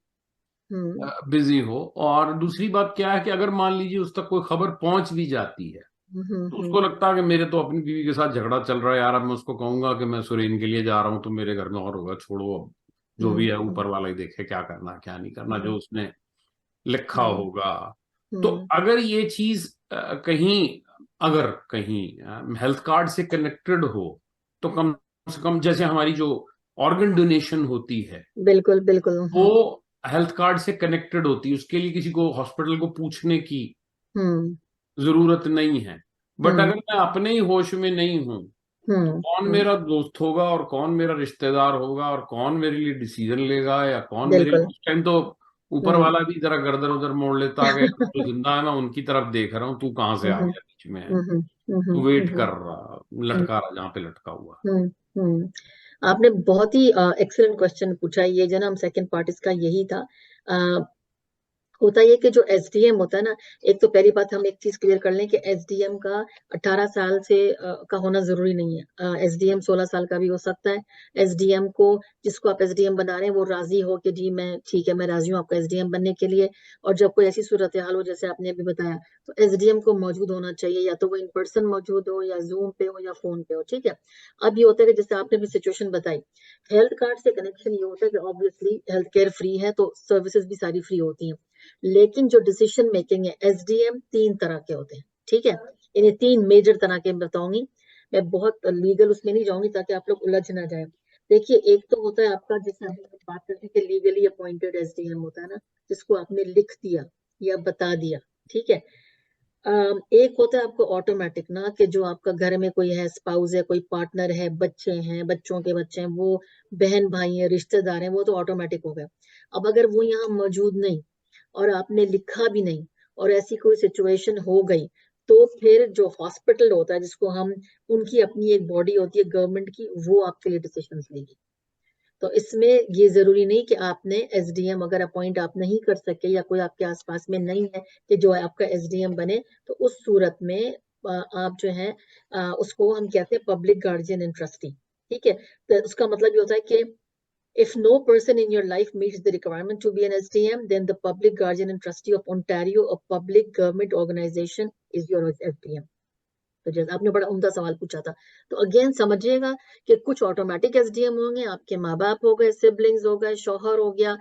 हम्म बिजी हो। और दूसरी बात क्या है कि अगर मान लीजिए उस तक कोई खबर पहुंच भी जाती है, तो उसको हम्म लगता है कि मेरे तो अपनी बीवी के साथ झगड़ा चल रहा है यार, अब मैं उसको कहूंगा कि मैं सुरेन के लिए जा रहा हूँ तो मेरे घर में और होगा, छोड़ो अब, जो भी है ऊपर वाला ही देखे क्या करना क्या नहीं करना, जो उसने लिखा हम्म होगा। तो हम्म अगर ये चीज कहीं, अगर कहीं हेल्थ कार्ड से कनेक्टेड हो, तो कम से कम जैसे हमारी जो ऑर्गन डोनेशन होती है बिल्कुल बिल्कुल। वो हेल्थ कार्ड से कनेक्टेड होती है, उसके लिए किसी को हॉस्पिटल को पूछने की हम्म जरूरत नहीं है। बट हम्म अगर मैं अपने ही होश में नहीं हूं, तो कौन हम्म। मेरा दोस्त होगा, और कौन मेरा रिश्तेदार होगा, और कौन मेरे लिए डिसीजन लेगा, या कौन मेरे लिए, बिल्कुल उस टाइम तो ऊपर वाला भी जरा गर्दन उधर मोड़ लेता है कि जो जिंदा है मैं उनकी तरफ देख रहा हूँ, तू कहाँ से आ गया बीच में, तू वेट कर रहा, लटका रहा जहाँ पे लटका हुआ। आपने बहुत ही एक्सीलेंट क्वेश्चन पूछा। ये जो ना हम सेकंड पार्ट इसका यही था। होता ये कि जो एसडीएम होता है ना, एक तो पहली बात हम एक चीज क्लियर कर लें कि एसडीएम का 18 साल से का होना जरूरी नहीं है। एसडीएम 16 साल का भी हो सकता है। एसडीएम को, जिसको आप एसडीएम बना रहे हैं, वो राजी हो कि जी मैं ठीक है, मैं राजी हूँ आपका एसडीएम बनने के लिए। और जब कोई ऐसी सूरत हाल हो जैसे आपने अभी बताया, तो एसडीएम को मौजूद होना चाहिए, या तो वो इन पर्सन मौजूद हो, या जूम पे हो, या फोन पे हो। ठीक है। अब ये होता है कि जैसे आपने भी सिचुएशन बताई, हेल्थ कार्ड से कनेक्शन ये होता है कि ऑब्वियसली हेल्थ केयर फ्री है तो सर्विसेज भी सारी फ्री होती हैं। लेकिन जो डिसीजन मेकिंग है, एसडीएम 3 तरह के होते हैं। ठीक है। इन्हें 3 मेजर तरह के बताऊंगी। मैं बहुत लीगल उसमें नहीं जाऊंगी ताकि आप लोग उलझ ना जाए। देखिए, एक तो होता है आपका, जिससे हम बात करते हैं कि लीगली अपॉइंटेड एसडीएम होता है ना, जिसको आपने लिख दिया या बता दिया। ठीक है। एक होता है आपको ऑटोमेटिक ना, कि जो आपका घर में कोई है, स्पाउस है, कोई पार्टनर है, बच्चे हैं, बच्चों के बच्चे हैं, वो बहन भाई हैं, रिश्तेदार हैं, वो तो ऑटोमेटिक हो गया। अब अगर वो यहाँ मौजूद नहीं और आपने लिखा भी नहीं, और ऐसी कोई सिचुएशन हो गई, तो फिर जो हॉस्पिटल होता है, जिसको हम, उनकी अपनी एक बॉडी होती है गवर्नमेंट की, वो आपके लिए डिसीजन लेगी। तो इसमें ये जरूरी नहीं कि आपने एसडीएम अगर अपॉइंट आप नहीं कर सके, या कोई आपके आसपास में नहीं है कि जो आपका एसडीएम बने, तो उस सूरत में आप जो है उसको हम कहते हैं पब्लिक गार्जियन एंड ट्रस्टी। ठीक है। तो उसका मतलब ये होता है कि if no person in your life meets the requirement to be an SDM, then the public guardian and trustee of Ontario, a public government organization, is your SDM. तो जैसे आपने बड़ा उम्दा सवाल पूछा था, तो अगेन समझिएगा कि कुछ ऑटोमेटिक एसडीएम होंगे, आपके माँ बाप हो गए, सिबलिंग्स हो गए, शौहर हो गया,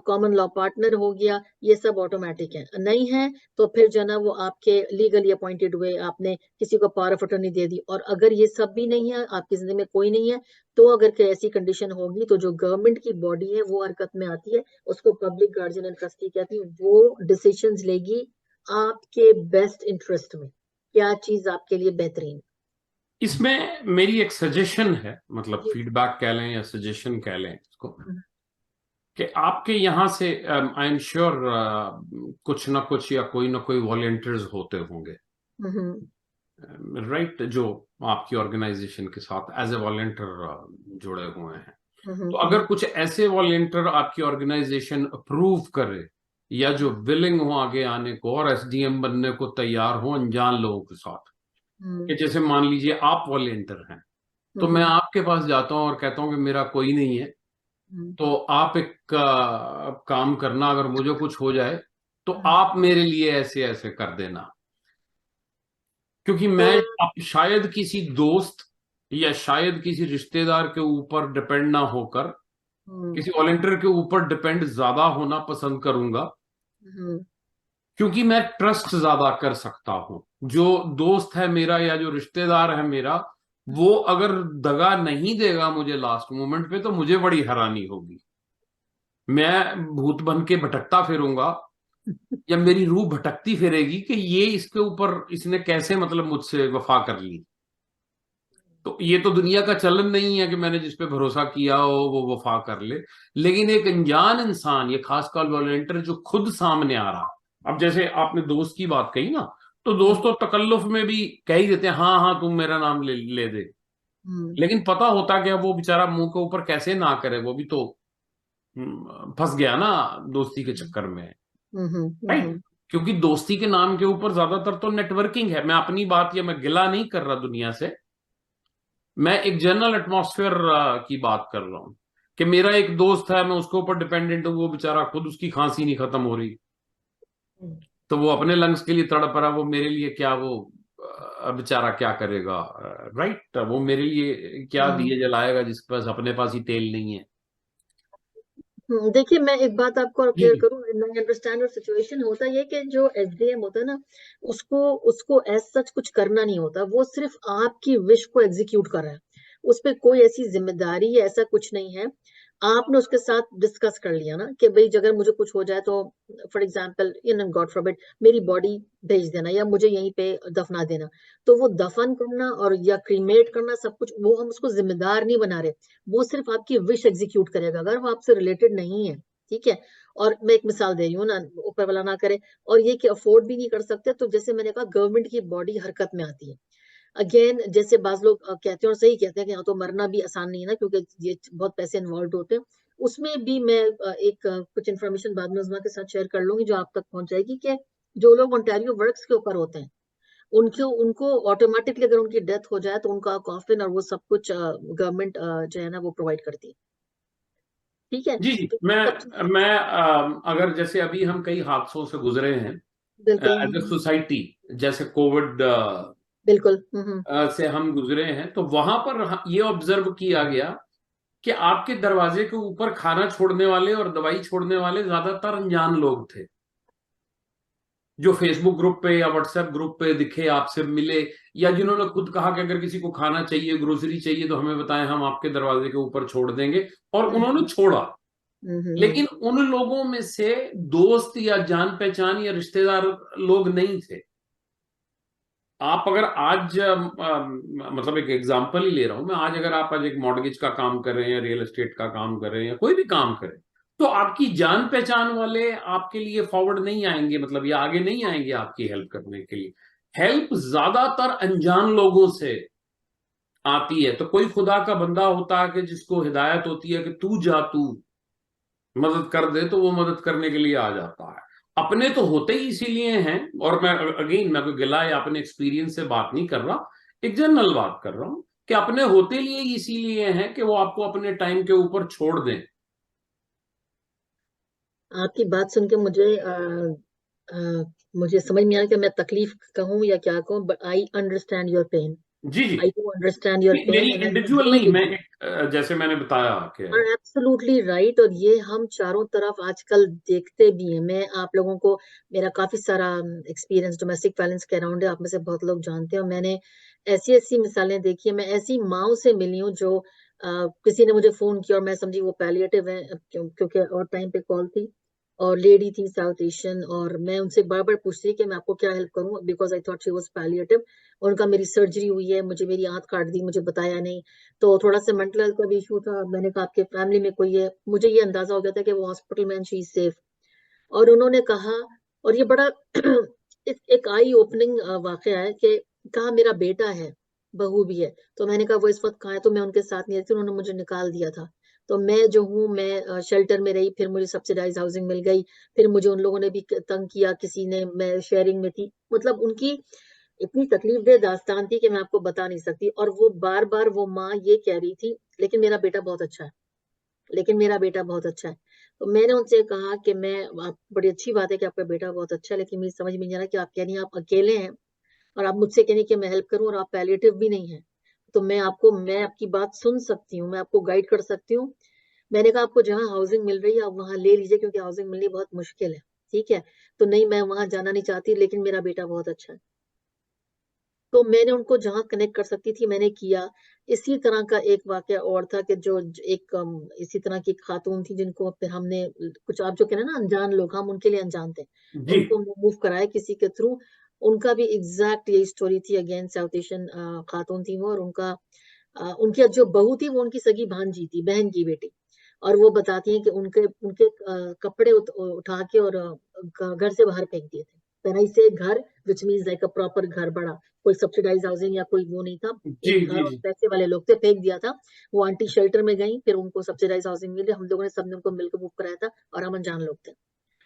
कॉमन लॉ पार्टनर हो गया, ये सब ऑटोमेटिक है। नहीं है तो फिर जो ना वो आपके लीगली अपॉइंटेड हुए, आपने किसी को पावर ऑफ अटॉर्नी दे दी। और अगर ये सब भी नहीं है, आपकी जिंदगी में कोई नहीं है, तो अगर कोई ऐसी कंडीशन होगी, तो जो गवर्नमेंट की बॉडी है वो हरकत में आती है, उसको पब्लिक गार्जियन एंड ट्रस्टी कहती है। वो डिसीजंस लेगी आपके बेस्ट इंटरेस्ट में, क्या चीज आपके लिए बेहतरीन। इसमें मेरी एक सजेशन है, मतलब फीडबैक कह लें या सजेशन कह लें इसको, कि आपके यहाँ से आई एम श्योर कुछ ना कुछ या कोई ना कोई वॉलंटियर्स होते होंगे, राइट, जो आपकी ऑर्गेनाइजेशन के साथ एज ए वॉलंटियर जुड़े हुए हैं। तो अगर कुछ ऐसे वॉलंटियर आपकी ऑर्गेनाइजेशन अप्रूव करे, या जो विलिंग हो आगे आने को और एसडीएम बनने को तैयार हो अनजान लोगों के साथ, कि जैसे मान लीजिए आप वॉलंटियर हैं, तो मैं आपके पास जाता हूं और कहता हूं कि मेरा कोई नहीं है, तो आप एक काम करना, अगर मुझे कुछ हो जाए तो आप मेरे लिए ऐसे ऐसे कर देना। क्योंकि मैं अब शायद किसी दोस्त या शायद किसी रिश्तेदार के ऊपर डिपेंड ना होकर किसी वॉलंटियर के ऊपर डिपेंड ज्यादा होना पसंद करूंगा, क्योंकि मैं ट्रस्ट ज्यादा कर सकता हूं। जो दोस्त है मेरा या जो रिश्तेदार है मेरा, वो अगर दगा नहीं देगा मुझे लास्ट मोमेंट पे, तो मुझे बड़ी हैरानी होगी। मैं भूत बन के भटकता फिरूंगा, या मेरी रूह भटकती फिरेगी कि ये इसके ऊपर इसने कैसे मतलब मुझसे वफा कर ली। तो ये तो दुनिया का चलन नहीं है कि मैंने जिस पे भरोसा किया हो वो वफा कर ले। लेकिन एक अनजान इंसान, ये खासकर वॉलंटियर जो खुद सामने आ रहा, अब जैसे आपने दोस्त की बात कही ना, तो दोस्त तो तकल्लुफ में भी कह ही देते हैं हाँ हाँ तुम मेरा नाम ले दे, लेकिन पता होता क्या वो बेचारा मुंह के ऊपर कैसे ना करे, वो भी तो फंस गया ना दोस्ती के चक्कर में, राइट। क्योंकि दोस्ती के नाम के ऊपर ज्यादातर तो नेटवर्किंग है। मैं अपनी बात, या मैं गिला नहीं कर रहा दुनिया से, मैं एक जनरल एटमॉस्फेयर की बात कर रहा हूं कि मेरा एक दोस्त है, मैं उसके ऊपर डिपेंडेंट हूँ, वो बेचारा खुद उसकी खांसी नहीं खत्म हो रही, तो वो अपने लंग्स के लिए तड़प रहा, वो मेरे लिए क्या, वो बेचारा क्या करेगा, राइट। वो मेरे लिए क्या दिए जलाएगा जिसके पास अपने पास ही तेल नहीं है। देखिए, मैं एक बात आपको और क्लियर करूं, मैं अंडरस्टैंड योर सिचुएशन। होता ये कि जो एसडीएम होता है ना, उसको एज सच कुछ करना नहीं होता, वो सिर्फ आपकी विश को एग्जीक्यूट कर रहा है। उस पर कोई ऐसी जिम्मेदारी या ऐसा कुछ नहीं है। आपने उसके साथ डिस्कस कर लिया ना कि भाई अगर मुझे कुछ हो जाए तो for example in God forbid मेरी बॉडी भेज देना या मुझे यहीं पे दफना देना, तो वो दफन करना और या क्रीमेट करना सब कुछ, वो हम उसको जिम्मेदार नहीं बना रहे। वो सिर्फ आपकी विश एग्जीक्यूट करेगा अगर वो आपसे रिलेटेड नहीं है। ठीक है। और मैं एक मिसाल दे रही हूँ ना, ऊपर वाला ना करे, और ये कि अफोर्ड भी नहीं कर सकते, तो जैसे मैंने कहा गवर्नमेंट की बॉडी हरकत में आती है। अगेन जैसे बाज लोग कहते हैं और सही कहते हैं कि यहाँ तो मरना भी आसान नहीं है ना, क्योंकि ये बहुत पैसे इन्वॉल्व होते हैं। उसमें भी मैं कुछ इन्फॉर्मेशन बाद में उस्मा के साथ शेयर कर लूंगी जो आप तक पहुंच जाएगी, कि जो लोग ओंटारियो वर्क्स के ऊपर होते हैं उनको ऑटोमेटिकली अगर उनकी डेथ हो जाए तो उनका कॉफिन और वो सब कुछ गवर्नमेंट जो है ना वो प्रोवाइड करती है। ठीक है, जी जी। तो मैं अगर जैसे अभी हम कई हादसों से गुजरे हैं बिल्कुल एज ए सोसाइटी, जैसे कोविड बिल्कुल से हम गुजरे हैं, तो वहां पर ये ऑब्जर्व किया गया कि आपके दरवाजे के ऊपर खाना छोड़ने वाले और दवाई छोड़ने वाले ज्यादातर अनजान लोग थे, जो फेसबुक ग्रुप पे या व्हाट्सएप ग्रुप पे दिखे, आपसे मिले, या जिन्होंने खुद कहा कि अगर किसी को खाना चाहिए, ग्रोसरी चाहिए तो हमें बताएं, हम आपके दरवाजे के ऊपर छोड़ देंगे, और उन्होंने छोड़ा। लेकिन उन लोगों में से दोस्त या जान पहचान या रिश्तेदार लोग नहीं थे। आप अगर आज मतलब एक एग्जांपल ही ले रहा हूं मैं, आज अगर आप आज एक मॉर्गेज का काम कर रहे हैं या रियल एस्टेट का काम कर रहे हैं या कोई भी काम करें, तो आपकी जान पहचान वाले आपके लिए फॉरवर्ड नहीं आएंगे, मतलब ये आगे नहीं आएंगे आपकी हेल्प करने के लिए। हेल्प ज्यादातर अनजान लोगों से आती है। तो कोई खुदा का बंदा होता है कि जिसको हिदायत होती है कि तू जा, तू मदद कर दे, तो वो मदद करने के लिए आ जाता है। अपने तो होते ही इसीलिए हैं, और मैं अगेन मैं कोई गिला या अपने एक्सपीरियंस से बात नहीं कर रहा, एक जनरल बात कर रहा हूं कि अपने होते लिए इसीलिए हैं कि वो आपको अपने टाइम के ऊपर छोड़ दें। आपकी बात सुन के मुझे समझ नहीं आ रहा कि मैं तकलीफ कहूँ या क्या कहूँ, but I understand your pain. जी जी। आई डू अंडरस्टैंड योर मेरी पेन इंडिविजुअल नहीं, मैं जैसे मैंने बताया कि एब्सोल्युटली राइट। और ये हम चारों तरफ आजकल देखते भी हैं। मैं आप लोगों को, मेरा काफी सारा एक्सपीरियंस डोमेस्टिक वायलेंस के अराउंड है, आप में से बहुत लोग जानते हैं, और मैंने ऐसी ऐसी मिसालें देखी है। मैं ऐसी माओ से मिली हूँ जो किसी ने मुझे फोन किया और मैं समझी वो पैलिएटिव है, क्योंकि और टाइम पे कॉल थी और लेडी थी साउथ एशियन, और मैं उनसे बार बार पूछती कि मैं आपको क्या हेल्प करूं, because I thought she was palliative. उनका मेरी सर्जरी हुई है, मुझे मेरी आंत काट दी, मुझे बताया नहीं, तो थोड़ा सा मेंटल हेल्थ का भी इशू था। मैंने कहा आपके फैमिली में कोई है, मुझे ये अंदाजा हो गया था कि वो हॉस्पिटल में शी इज सेफ। और उन्होंने कहा, और ये बड़ा एक आई ओपनिंग वाकया है, कि कहा मेरा बेटा है, बहू भी है। तो मैंने कहा वो इस वक्त कहाँ है, तो मैं उनके साथ नहीं रहती, उन्होंने मुझे निकाल दिया था। तो मैं जो हूँ, मैं शेल्टर में रही, फिर मुझे सब्सिडाइज हाउसिंग मिल गई, फिर मुझे उन लोगों ने भी तंग किया, किसी ने, मैं शेयरिंग में थी। मतलब उनकी इतनी तकलीफदेह दास्तान थी कि मैं आपको बता नहीं सकती। और वो बार बार वो माँ ये कह रही थी, लेकिन मेरा बेटा बहुत अच्छा है, लेकिन मेरा बेटा बहुत अच्छा है। तो मैंने उनसे कहा कि आप, बड़ी अच्छी बात है कि आपका बेटा बहुत अच्छा है, लेकिन मुझे समझ में नहीं आ रहा कि आप कह रही हैं आप अकेले हैं और आप मुझसे कह रही हैं कि मैं हेल्प करूं, और आप पैलिएटिव भी नहीं है। तो मैं आपकी बात सुन सकती हूँ, मैं आपको गाइड कर सकती हूँ। मैंने कहा आपको जहाँ हाउसिंग मिल रही है आप वहां ले लीजिए, क्योंकि हाउसिंग मिलनी बहुत मुश्किल है। ठीक है, तो नहीं, मैं वहां जाना नहीं चाहती, लेकिन मेरा बेटा बहुत अच्छा है। तो मैंने उनको जहां कनेक्ट कर सकती थी मैंने किया। इसी तरह का एक वाकया और था कि जो इसी तरह की खातून थी, जिनको फिर हमने कुछ, आप जो कह रहे हैं ना अनजान लोग, हम उनके लिए अनजान थे, जी उनको मूव कराया किसी के थ्रू। उनका भी एग्जैक्ट यही स्टोरी थी। अगेन साउथ एशियन खातून थी वो, और उनकी जो बहू थी वो उनकी सगी भांजी थी, बहन की बेटी। और वो बताती हैं कि उनके उनके कपड़े उठा के और घर से बाहर फेंक दिए थे। पहले से एक घर, which means like a proper घर, बड़ा, कोई सब्सिडाइज हाउसिंग या कोई वो नहीं था, जी एक घर, जी और जी। पैसे वाले लोग थे, फेंक दिया था। वो आंटी शेल्टर में गई, फिर उनको सब्सिडाइज हाउसिंग मिली, हम लोगों ने सबने उनको मिलकर मूव कराया था, और हम अनजान लोग थे।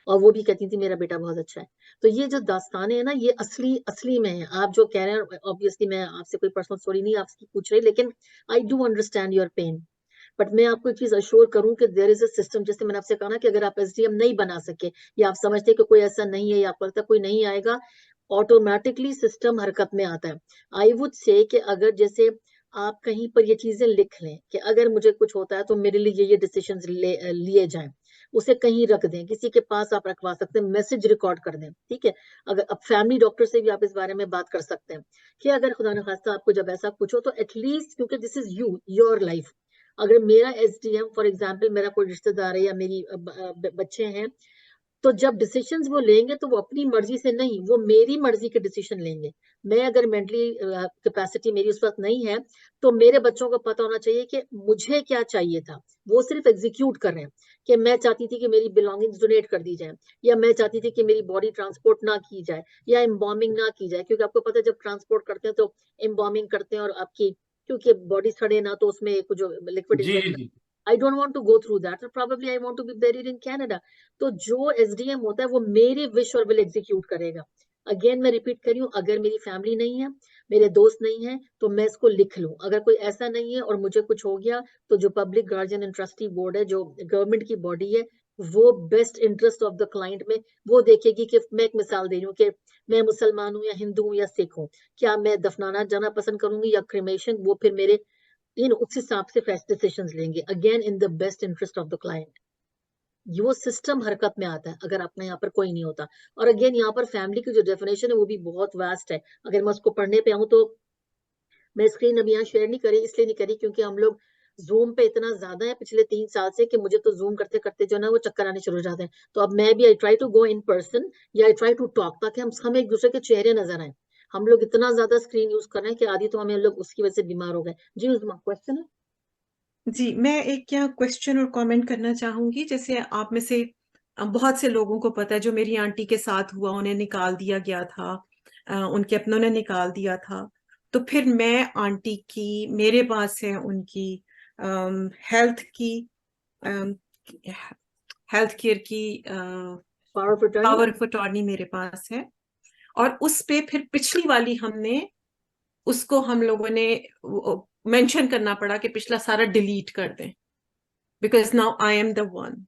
और वो भी कहती थी मेरा बेटा बहुत अच्छा है। तो ये जो दास्तानें है ना, ये असली असली में है। आप जो कह रहे हैं, ऑब्वियसली मैं आपसे कोई पर्सनल स्टोरी नहीं आपकी पूछ रही, लेकिन I do understand your pain. But मैं आपको एक चीज अश्योर करूं कि देयर इज अ सिस्टम। जैसे मैंने आपसे कहा ना कि अगर आप एसडीएम नहीं बना सके, या आप समझते हैं कि कोई ऐसा नहीं है, या आपको लगता है कोई नहीं आएगा, ऑटोमेटिकली सिस्टम हरकत में आता है। आई वुड से कि अगर जैसे आप कहीं पर ये चीजें लिख लें कि अगर मुझे कुछ होता है तो मेरे लिए ये डिसीजन लिए जाएं, उसे कहीं रख दें, किसी के पास आप रखवा सकते हैं, मैसेज रिकॉर्ड कर दें। ठीक है, अगर अब फैमिली डॉक्टर से भी आप इस बारे में बात कर सकते हैं कि अगर खुदा न खास्ता आपको जब ऐसा कुछ हो, तो एटलीस्ट, क्योंकि दिस इज योर लाइफ। अगर मेरा एसडीएम फॉर एग्जाम्पल, मेरा कोई रिश्तेदार है या मेरी बच्चे हैं, तो जब डिसीजंस वो लेंगे तो वो अपनी मर्जी से नहीं, वो मेरी मर्जी के डिसीजन लेंगे। मैं अगर मेंटली कैपेसिटी मेरी उस वक्त नहीं है तो मेरे बच्चों को पता होना चाहिए कि मुझे क्या चाहिए था। वो सिर्फ एग्जीक्यूट कर रहे हैं कि मैं चाहती थी कि मेरी बिलोंगिंग्स डोनेट कर दी जाए, या मैं चाहती थी कि मेरी बॉडी ट्रांसपोर्ट ना की जाए, या एम्बॉम्बिंग ना की जाए, क्योंकि आपको पता है जब ट्रांसपोर्ट करते हैं तो एम्बॉम्बिंग करते हैं और आपकी क्योंकि बॉडी सड़े ना तो उसमें कुछ जो लिक्विड जी इंजेक्ट, जी I don't want to go through that. So probably I want to be buried in Canada. तो जो SDM होता है वो मेरी विश और विल एग्जीक्यूट करेगा। अगेन मैं रिपीट कर रही हूँ, अगर मेरी फैमिली नहीं है, मेरे दोस्त नहीं है, तो मैं इसको लिख लूं। अगर कोई ऐसा नहीं है और मुझे कुछ हो गया तो जो public guardian and trustee board है, जो गवर्नमेंट की बॉडी है, वो best interest of the client में वो देखेगी कि मैं एक मिसाल दे रही हूँ कि मैं मुसलमान हूँ या हिंदू हूँ या सिख हूँ, क्या मैं दफनाना जाना पसंद करूंगी या क्रिमेशन, वो फिर मेरे उस हिसाब से फेस्ट डिसीजंस लेंगे, again in the best interest of the client. वो सिस्टम हरकत में आता है अगर अपने यहाँ पर कोई नहीं होता। और अगेन यहाँ पर फैमिली की जो डेफिनेशन है वो भी बहुत वास्ट है। अगर मैं उसको पढ़ने पे आऊँ तो मैं स्क्रीन अभी यहाँ शेयर नहीं करी, इसलिए नहीं करी क्योंकि हम लोग जूम पे इतना ज्यादा है पिछले 3 साल से कि मुझे तो जूम करते करते जो ना वो चक्कर आने शुरू हो जाते हैं। तो अब मैं भी I try to go in person या आई ट्राई टू टॉक, ताकि हम एक दूसरे के चेहरे नजर आए। हम लोग इतना ज्यादा स्क्रीन यूज कर रहे हैं कि आदि तो हमें लोग उसकी वजह से बीमार हो गए। जी उस्मा, क्वेश्चन है? जी, मैं एक यहाँ क्वेश्चन और कमेंट करना चाहूंगी। जैसे आप में से बहुत से लोगों को पता है जो मेरी आंटी के साथ हुआ, उन्हें निकाल दिया गया था, उनके अपनों ने निकाल दिया था। तो फिर मैं आंटी की, मेरे पास है उनकी हेल्थ केयर की पावर ऑफ अटॉर्नी मेरे पास है। और उस पे फिर पिछली वाली हमने उसको हम लोगों ने मेंशन करना पड़ा कि पिछला सारा डिलीट कर दें, because now I am the one.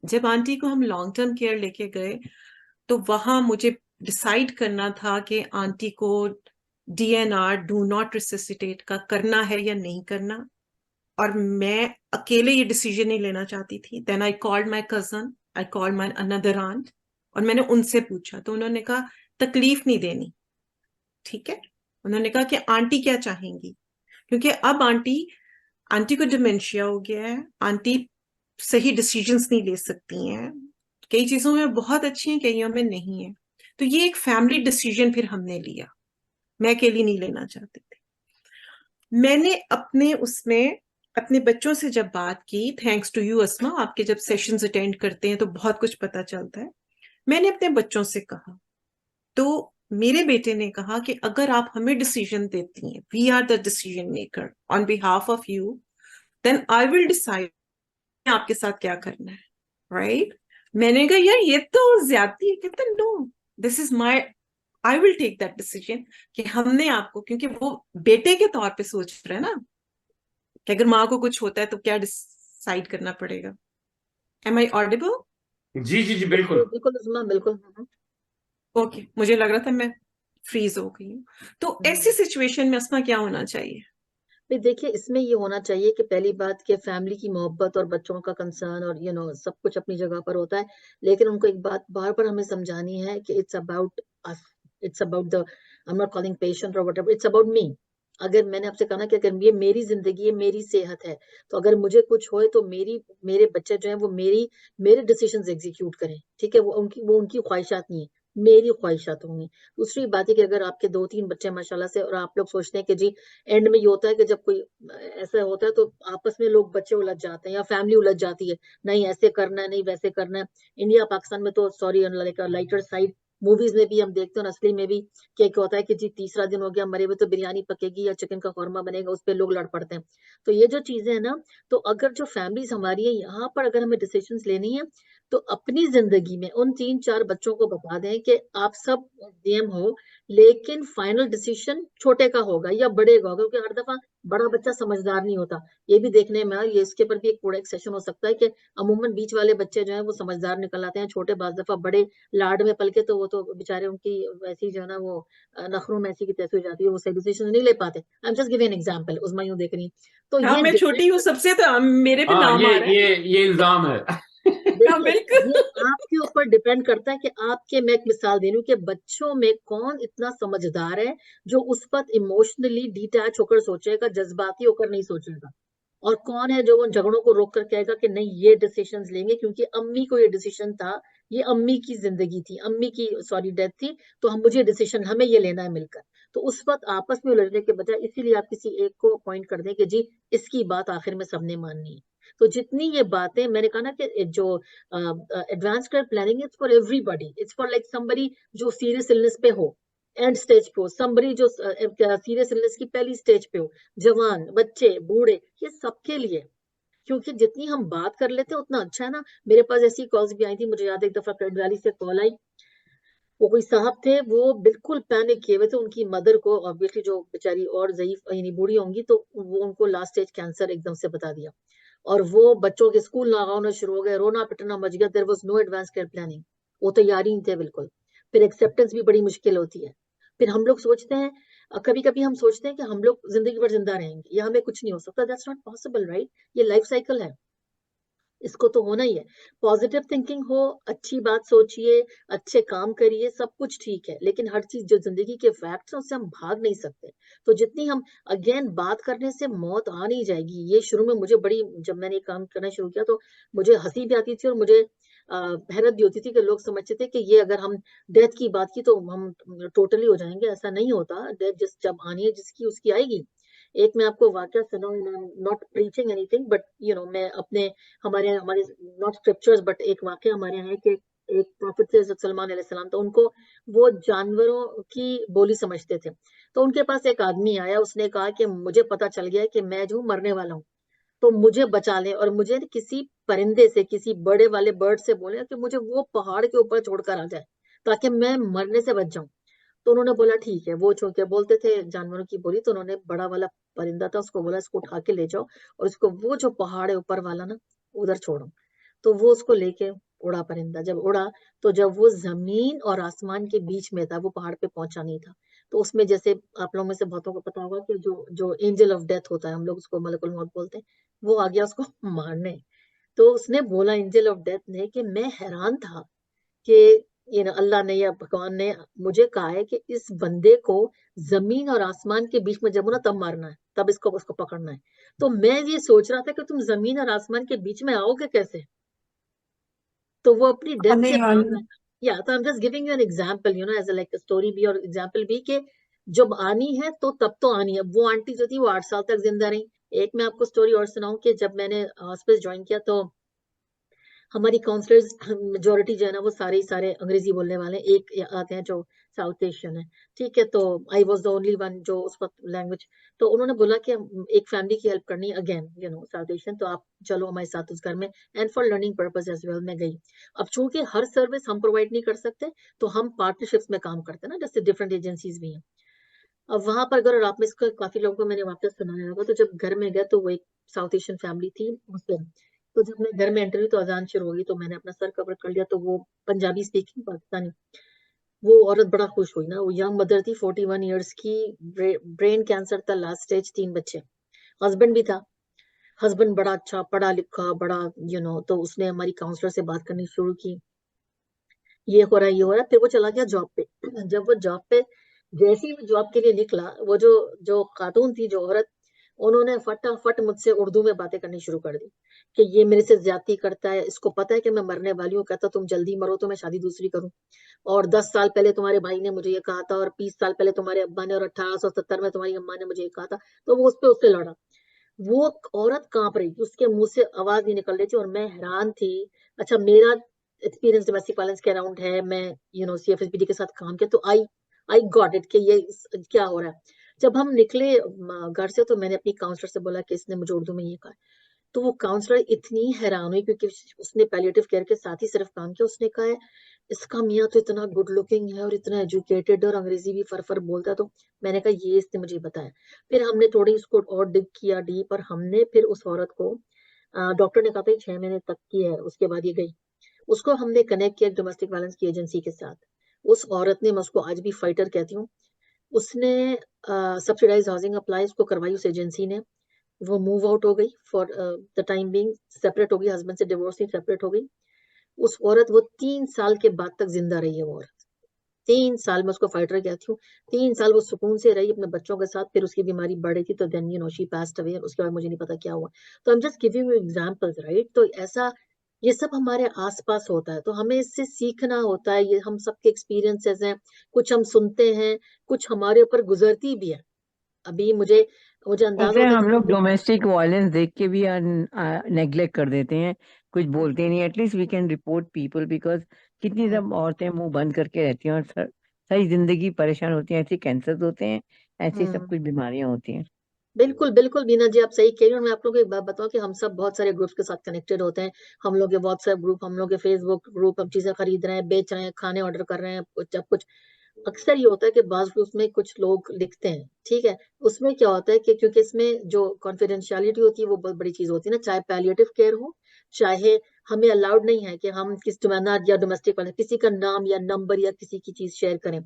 जब आंटी को हम लॉन्ग टर्म केयर लेके गए तो वहां मुझे डिसाइड करना था कि आंटी को DNR, डू नॉट रिससिटेट का करना है या नहीं करना, और मैं अकेले ये डिसीजन नहीं लेना चाहती थी। Then I called my cousin, I called my another aunt, और मैंने उनसे पूछा तो उन्होंने कहा तकलीफ नहीं देनी, ठीक है। उन्होंने कहा कि आंटी क्या चाहेंगी, क्योंकि अब आंटी को डिमेंशिया हो गया है, आंटी सही डिसीजंस नहीं ले सकती हैं, कई चीजों में बहुत अच्छी हैं, कईयों में नहीं है। तो ये एक फैमिली डिसीजन फिर हमने लिया, मैं अकेली नहीं लेना चाहती थी। मैंने अपने बच्चों से जब बात की, थैंक्स टू यू अस्मा, आपके जब सेशंस अटेंड करते हैं तो बहुत कुछ पता चलता है। मैंने अपने बच्चों से कहा, तो मेरे बेटे ने कहा कि अगर आप हमें डिसीजन देती हैं, we are the decision maker on behalf of you, then I will decide आपके साथ क्या करना है, राइट? मैंने कहा यार ये तो ज्यादती है। कहते no, this is my, I will take that decision कि हमने आपको, क्योंकि वो बेटे के तौर पे सोच रहे हैं ना कि अगर माँ को कुछ होता है तो क्या डिसाइड करना पड़ेगा। M I audible? जी जी जी बिल्कुल बिल्कुल उस्मा, बिल्कुल। ओके, मुझे लग रहा था मैं फ्रीज हो गई हूँ। तो ऐसी सिचुएशन में अस्मा क्या होना चाहिए? भाई देखिए, इसमें ये होना चाहिए कि पहली बात कि फैमिली की मोहब्बत और बच्चों का कंसर्न और सब कुछ अपनी जगह पर होता है, लेकिन उनको एक बात बार बार हमें समझानी है कि it's about us, it's about the, I am not calling patient और व्हाटएवर, इट्स अबाउट मी। अगर मैंने आपसे कहा ना कि अगर ये मेरी जिंदगी है, मेरी सेहत है, तो अगर मुझे कुछ होए तो मेरे बच्चे जो हैं वो मेरे डिसीजंस एग्जीक्यूट करें, ठीक है। वो उनकी ख्वाहिशात नहीं है, मेरी ख्वाहिशात होंगी। दूसरी बात है कि अगर आपके 2-3 बच्चे माशाल्लाह से, और आप लोग सोचते हैं कि जी एंड में ये होता है कि जब कोई ऐसा होता है तो आपस में लोग बच्चे उलझ जाते हैं या फैमिली उलझ जाती है, नहीं ऐसे करना है, नहीं वैसे करना है। इंडिया पाकिस्तान में तो सॉरी, लाइटर साइड मूवीज में भी हम देखते हैं, असली में भी क्या होता है कि जी तीसरा दिन हो गया मरे हुए तो बिरयानी पकेगी या चिकन का कौरमा बनेगा, उस पर लोग लड़ पड़ते हैं। तो ये जो चीजें है ना, तो अगर जो फैमिलीज हमारी है यहाँ पर अगर हमें डिसीजन लेनी है तो अपनी जिंदगी में उन 3-4 बच्चों को बता दें कि आप सब एसडीएम हो, लेकिन फाइनल डिसीजन छोटे का होगा या बड़े का होगा, क्योंकि हर दफा बड़ा बच्चा समझदार नहीं होता। ये भी देखने में ये इसके पर भी एक पूरा एक सेशन हो सकता है कि अमूमन बीच वाले बच्चे जो है वो समझदार निकल आते हैं, छोटे बाज दफा बड़े लाड में पल के तो वो तो बेचारे उनकी वैसी जो है ना वो नखरों में ऐसी की तैसी हो जाती है, वो सही डिसीजन नहीं ले पाते। I am just giving an example, Usma यूं देख रही तो हाँ, ये मैं छोटी हूँ सबसे, तो मेरे पे हाँ नाम आ रहा है। ये इल्जाम है हाँ, देखिए बिल्कुल। ये आपके ऊपर डिपेंड करता है कि आपके, मैं एक मिसाल दे रही हूँ कि बच्चों में कौन इतना समझदार है जो उस वक्त इमोशनली डिटैच होकर सोचेगा, जज्बाती होकर नहीं सोचेगा, और कौन है जो उन झगड़ों को रोक कर कहेगा कि नहीं ये डिसीजंस लेंगे क्योंकि अम्मी को ये डिसीजन था ये अम्मी की जिंदगी थी, अम्मी की सॉरी डेथ थी, तो हम मुझे डिसीजन हमें ये लेना है मिलकर। तो उस वक्त आपस में उलझने के बजाय इसीलिए आप किसी एक को अपॉइंट कर दें कि जी इसकी बात आखिर में सबने माननी है। तो जितनी ये बातें मैंने कहा ना कि जो advance care planning it's for everybody, it's for like somebody जो सीरियस इलनेस पे हो, एंड स्टेज पे हो, समबडी जो सीरियस इलनेस की पहली स्टेज पे हो, जवान, बच्चे, बूढ़े, ये सबके लिए। क्योंकि जितनी हम बात कर लेते हैं उतना अच्छा है ना। मेरे पास ऐसी कॉल्स भी आई थी, मुझे याद है एक दफा क्रेडिट वैली से कॉल आई, वो कोई साहब थे, वो बिल्कुल पैनिक किए हुए थे, उनकी मदर को ऑब्वियसली जो बेचारी और ज़ईफ यानी बूढ़ी होंगी, तो वो उनको लास्ट स्टेज कैंसर एकदम से बता दिया, और वो बच्चों के स्कूल ना होना शुरू हो गए, रोना पिटना मच गया। There was no advance care planning, वो तैयारी नहीं थे बिल्कुल। फिर एक्सेप्टेंस भी बड़ी मुश्किल होती है। फिर हम लोग सोचते हैं, कभी कभी हम सोचते हैं कि हम लोग जिंदगी भर जिंदा रहेंगे या हमें कुछ नहीं हो सकता। That's not possible, right? ये लाइफ साइकिल है, इसको तो होना ही है। पॉजिटिव थिंकिंग हो, अच्छी बात सोचिए, अच्छे काम करिए, सब कुछ ठीक है, लेकिन हर चीज जो जिंदगी के फैक्ट्स हैं उससे हम भाग नहीं सकते। तो जितनी हम अगेन बात करने से मौत आ नहीं जाएगी। ये शुरू में मुझे बड़ी, जब मैंने काम करना शुरू किया तो मुझे हंसी भी आती थी और मुझे हैरत भी होती थी कि लोग समझते थे कि ये अगर हम डेथ की बात की तो हम टोटली हो जाएंगे। ऐसा नहीं होता। डेथ जिस जब आनी है जिसकी उसकी आएगी। एक मैं आपको वाकया सुनाऊं, नॉट प्रीचिंग एनीथिंग, बट मैं अपने हमारे हमारे नॉट स्क्रिप्चर्स बट एक वाक्य हमारे यहाँ है कि एक प्रॉफिट थे सलमान अलैहिस्सलाम, तो उनको वो जानवरों की बोली समझते थे। तो उनके पास एक आदमी आया, उसने कहा कि मुझे पता चल गया है कि मैं जो मरने वाला हूँ, तो मुझे बचा ले, और मुझे किसी परिंदे से, किसी बड़े वाले बर्ड से बोले कि मुझे वो पहाड़ के ऊपर छोड़कर आ जाए ताकि मैं मरने से बच जाऊं। तो उन्होंने बोला ठीक है। वो चूंकि बोलते थे जानवरों की बोली, तो उन्होंने बड़ा वाला परिंदा था उसको बोला इसको उठा के ले जाओ और इसको वो जो पहाड़ है ऊपर वाला ना उधर छोड़ो। तो वो उसको लेके उड़ा परिंदा। जब उड़ा तो जब वो जमीन और आसमान के बीच में था, वो पहाड़ पे पहुंचा नहीं था। तो उसमें जैसे आप लोगों में से बहुतों को पता होगा कि जो जो एंजल ऑफ डेथ होता है, हम लोग उसको मलकुल मौत बोलते हैं, वो आ गया उसको मारने। तो उसने बोला एंजल ऑफ डेथ ने कि मैं हैरान था कि अल्लाह ने या भगवान ने मुझे कहा है कि इस बंदे को जमीन और आसमान के बीच में जब हो ना तब मारना है, तब इसको उसको पकड़ना है। तो मैं ये सोच रहा था कि तुम जमीन और आसमान के बीच में आओगे कैसे? तो वो अपनी डेथ से आने भाग वाली रहा था। या तो I am just giving you an example, as like story भी और एग्जांपल भी, कि जब आनी है तो तब तो आनी है। वो आंटी जो थी वो 8 साल तक जिंदा रही। एक मैं आपको स्टोरी और सुनाऊं कि जब मैंने हॉस्पिस ज्वाइन किया तो हमारी काउंसलर्स मेजोरिटी जो है ना वो सारे ही सारे अंग्रेजी बोलने वाले हैं। एक आते हैं जो साउथ एशियन है, ठीक है। तो I was the only one जो उस वक्त लैंग्वेज। तो उन्होंने बोला कि एक फैमिली की हेल्प करनी है, अगेन साउथ एशियन, तो आप चलो हमारे साथ उस घर में, and for learning purpose as well मैं गई। अब चूंकि हर सर्विस हम प्रोवाइड नहीं कर सकते, तो हम पार्टनरशिप्स में काम करते हैं ना, जैसे डिफरेंट एजेंसीज भी हैं। अब वहां पर अगर आप में इसको काफी लोगों को मैंने वापस सुनाया होगा, तो जब घर में गए तो वो एक साउथ एशियन फैमिली थी मुस्लिम। तो जब मैं घर में एंटर हुई तो अजान शुरू होगी, तो मैंने अपना सर कवर कर लिया। तो वो पंजाबी स्पीकिंग पाकिस्तानी, वो औरत बड़ा खुश हुई ना। वो यंग मदर थी, 41 ईयर्स की, ब्रेन कैंसर था लास्ट स्टेज, 3 बच्चे, हस्बैंड भी था। हस्बैंड बड़ा अच्छा पढ़ा लिखा, बड़ा तो उसने हमारी काउंसलर से बात करनी शुरू की, ये हो रहा है, ये हो रहा है। फिर वो चला गया जॉब पे। जब वो जॉब पे, जैसे ही वो जॉब के लिए निकला, वो जो जो खातून थी, जो औरत, उन्होंने फटाफट मुझसे उर्दू में बातें करनी शुरू कर दी कि ये मेरे से ज्यादती करता है, इसको पता है कि मैं मरने वाली हूँ, कहता तुम जल्दी मरो तो मैं शादी दूसरी करूं, और 10 साल पहले तुम्हारे भाई ने मुझे ये कहा था, और 20 साल पहले तुम्हारे अब्बा ने, और 1870 में तुम्हारी अम्मा ने मुझे ये कहा था। तो वो उस पे उससे लड़ा। वो औरत कांप रही थी, उसके मुंह से आवाज नहीं निकल रही थी, और मैं हैरान थी। अच्छा, मेरा एक्सपीरियंस डोमेस्टिक वायलेंस के अराउंड है, मैं CFSBD के साथ काम किया, तो आई गॉट इट कि ये क्या हो रहा है। जब हम निकले घर से, तो मैंने अपनी काउंसलर से बोला कि इसने मुझे उर्दू में ये कहा। तो वो काउंसलर इतनी हैरान हुई, क्योंकि उसने पैलिएटिव केयर के साथ ही सिर्फ काम किया। उसने कहा है इसका मियाँ तो इतना गुड लुकिंग है और इतना एजुकेटेड और अंग्रेजी भी फर बोलता है। तो मैंने कहा ये इसने मुझे बताया। फिर हमने थोड़ी इसको और डिग किया डीप, और हमने फिर उस औरत को, डॉक्टर ने कहा था 6 महीने तक की है, उसके बाद ये गई। उसको हमने कनेक्ट किया डोमेस्टिक वायलेंस की एजेंसी के साथ। उस औरत ने, मैं उसको आज भी फाइटर कहती हूँ, उसने सब्सिडाइज हाउसिंग अप्लाई उसको करवाई उस एजेंसी ने। वो मूव आउट हो गई, for the time being separate हो गई, हस्बैंड से डिवोर्स ही सेपरेट हो गई। उस औरत, वो 3 साल के बाद तक जिंदा रही है वो औरत। 3 साल में, उसको फाइटर कहती हूँ, 3 साल वो सुकून से रही अपने बच्चों के साथ। फिर उसकी बीमारी बढ़ रही थी, तो देन शी पास्ड अवे। उसके बाद मुझे नहीं पता क्या हुआ। तो I am just giving you examples, right? तो ऐसा ये सब हमारे आसपास होता है, तो हमें इससे सीखना होता है। ये हम सबके एक्सपीरियंसेस हैं, कुछ हम सुनते हैं, कुछ हमारे ऊपर गुजरती भी है। अभी मुझे अंदाजा होता है होता है हम लोग कि डोमेस्टिक वायलेंस देख के भी नेग्लेक्ट कर देते हैं, कुछ बोलते नहीं। At least we can report people, because कितनी सब औरतें मुंह बंद करके रहती हैं और सारी जिंदगी परेशान होती हैं। ऐसे कैंसर होते हैं, ऐसी सब कुछ बीमारियां होती हैं। बिल्कुल बिल्कुल बीना जी, आप सही कह रही हैं। और मैं आप लोगों को एक बात बताऊं कि हम सब बहुत सारे ग्रुप्स के साथ कनेक्टेड होते हैं। हम लोग के व्हाट्सएप ग्रुप, हम लोग के फेसबुक ग्रुप, हम चीजें खरीद रहे हैं, बेच रहे हैं, खाने ऑर्डर कर रहे हैं, कुछ अक्सर ये होता है कि बाज ग्रुप्स में कुछ लोग लिखते हैं, ठीक है। उसमें क्या होता है कि क्योंकि इसमें जो कॉन्फिडेंशियलिटी होती है वो बहुत बड़ी चीज होती है ना, चाहे पैलिएटिव केयर हो, चाहे हमें अलाउड नहीं है कि हम किस या डोमेस्टिक वाले किसी का नाम या नंबर या किसी की चीज शेयर करें।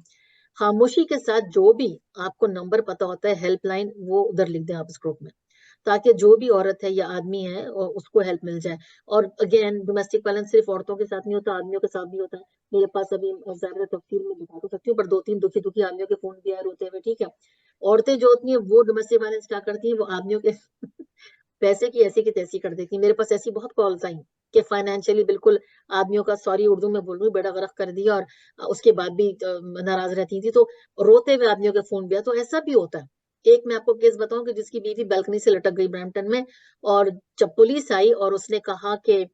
खामोशी के साथ जो भी आपको नंबर पता होता है हेल्पलाइन, वो उधर लिख दें आप इस ग्रुप में, ताकि जो भी औरत है या आदमी है उसको हेल्प मिल जाए। और अगेन डोमेस्टिक वायलेंस सिर्फ औरतों के साथ नहीं होता, आदमियों के साथ भी होता है। मेरे पास अभी ज्यादा तफसील में बता तो सकती हूँ, पर 2-3 दुखी दुखी आदमियों के फोन भी आए रोते हुए, ठीक है। औरतें जो होती हैं वो डोमेस्टिक वायलेंस क्या करती हैं, वो आदमियों के पैसे की ऐसी की तैसी कर देती हैं। मेरे पास ऐसी बहुत कॉल्स आई कि फाइनेंशियली बिल्कुल आदमियों का, सॉरी उर्दू में बोल रही हूँ, बेड़ा गर्क कर दिया, और उसके बाद भी नाराज रहती थी, तो रोते हुए आदमियों के फोन भी आए। तो ऐसा भी होता है। एक मैं आपको केस बताऊं कि जिसकी बीवी बालकनी से लटक गई ब्रैम्पटन में, और जब पुलिस आई और उसने कहा कि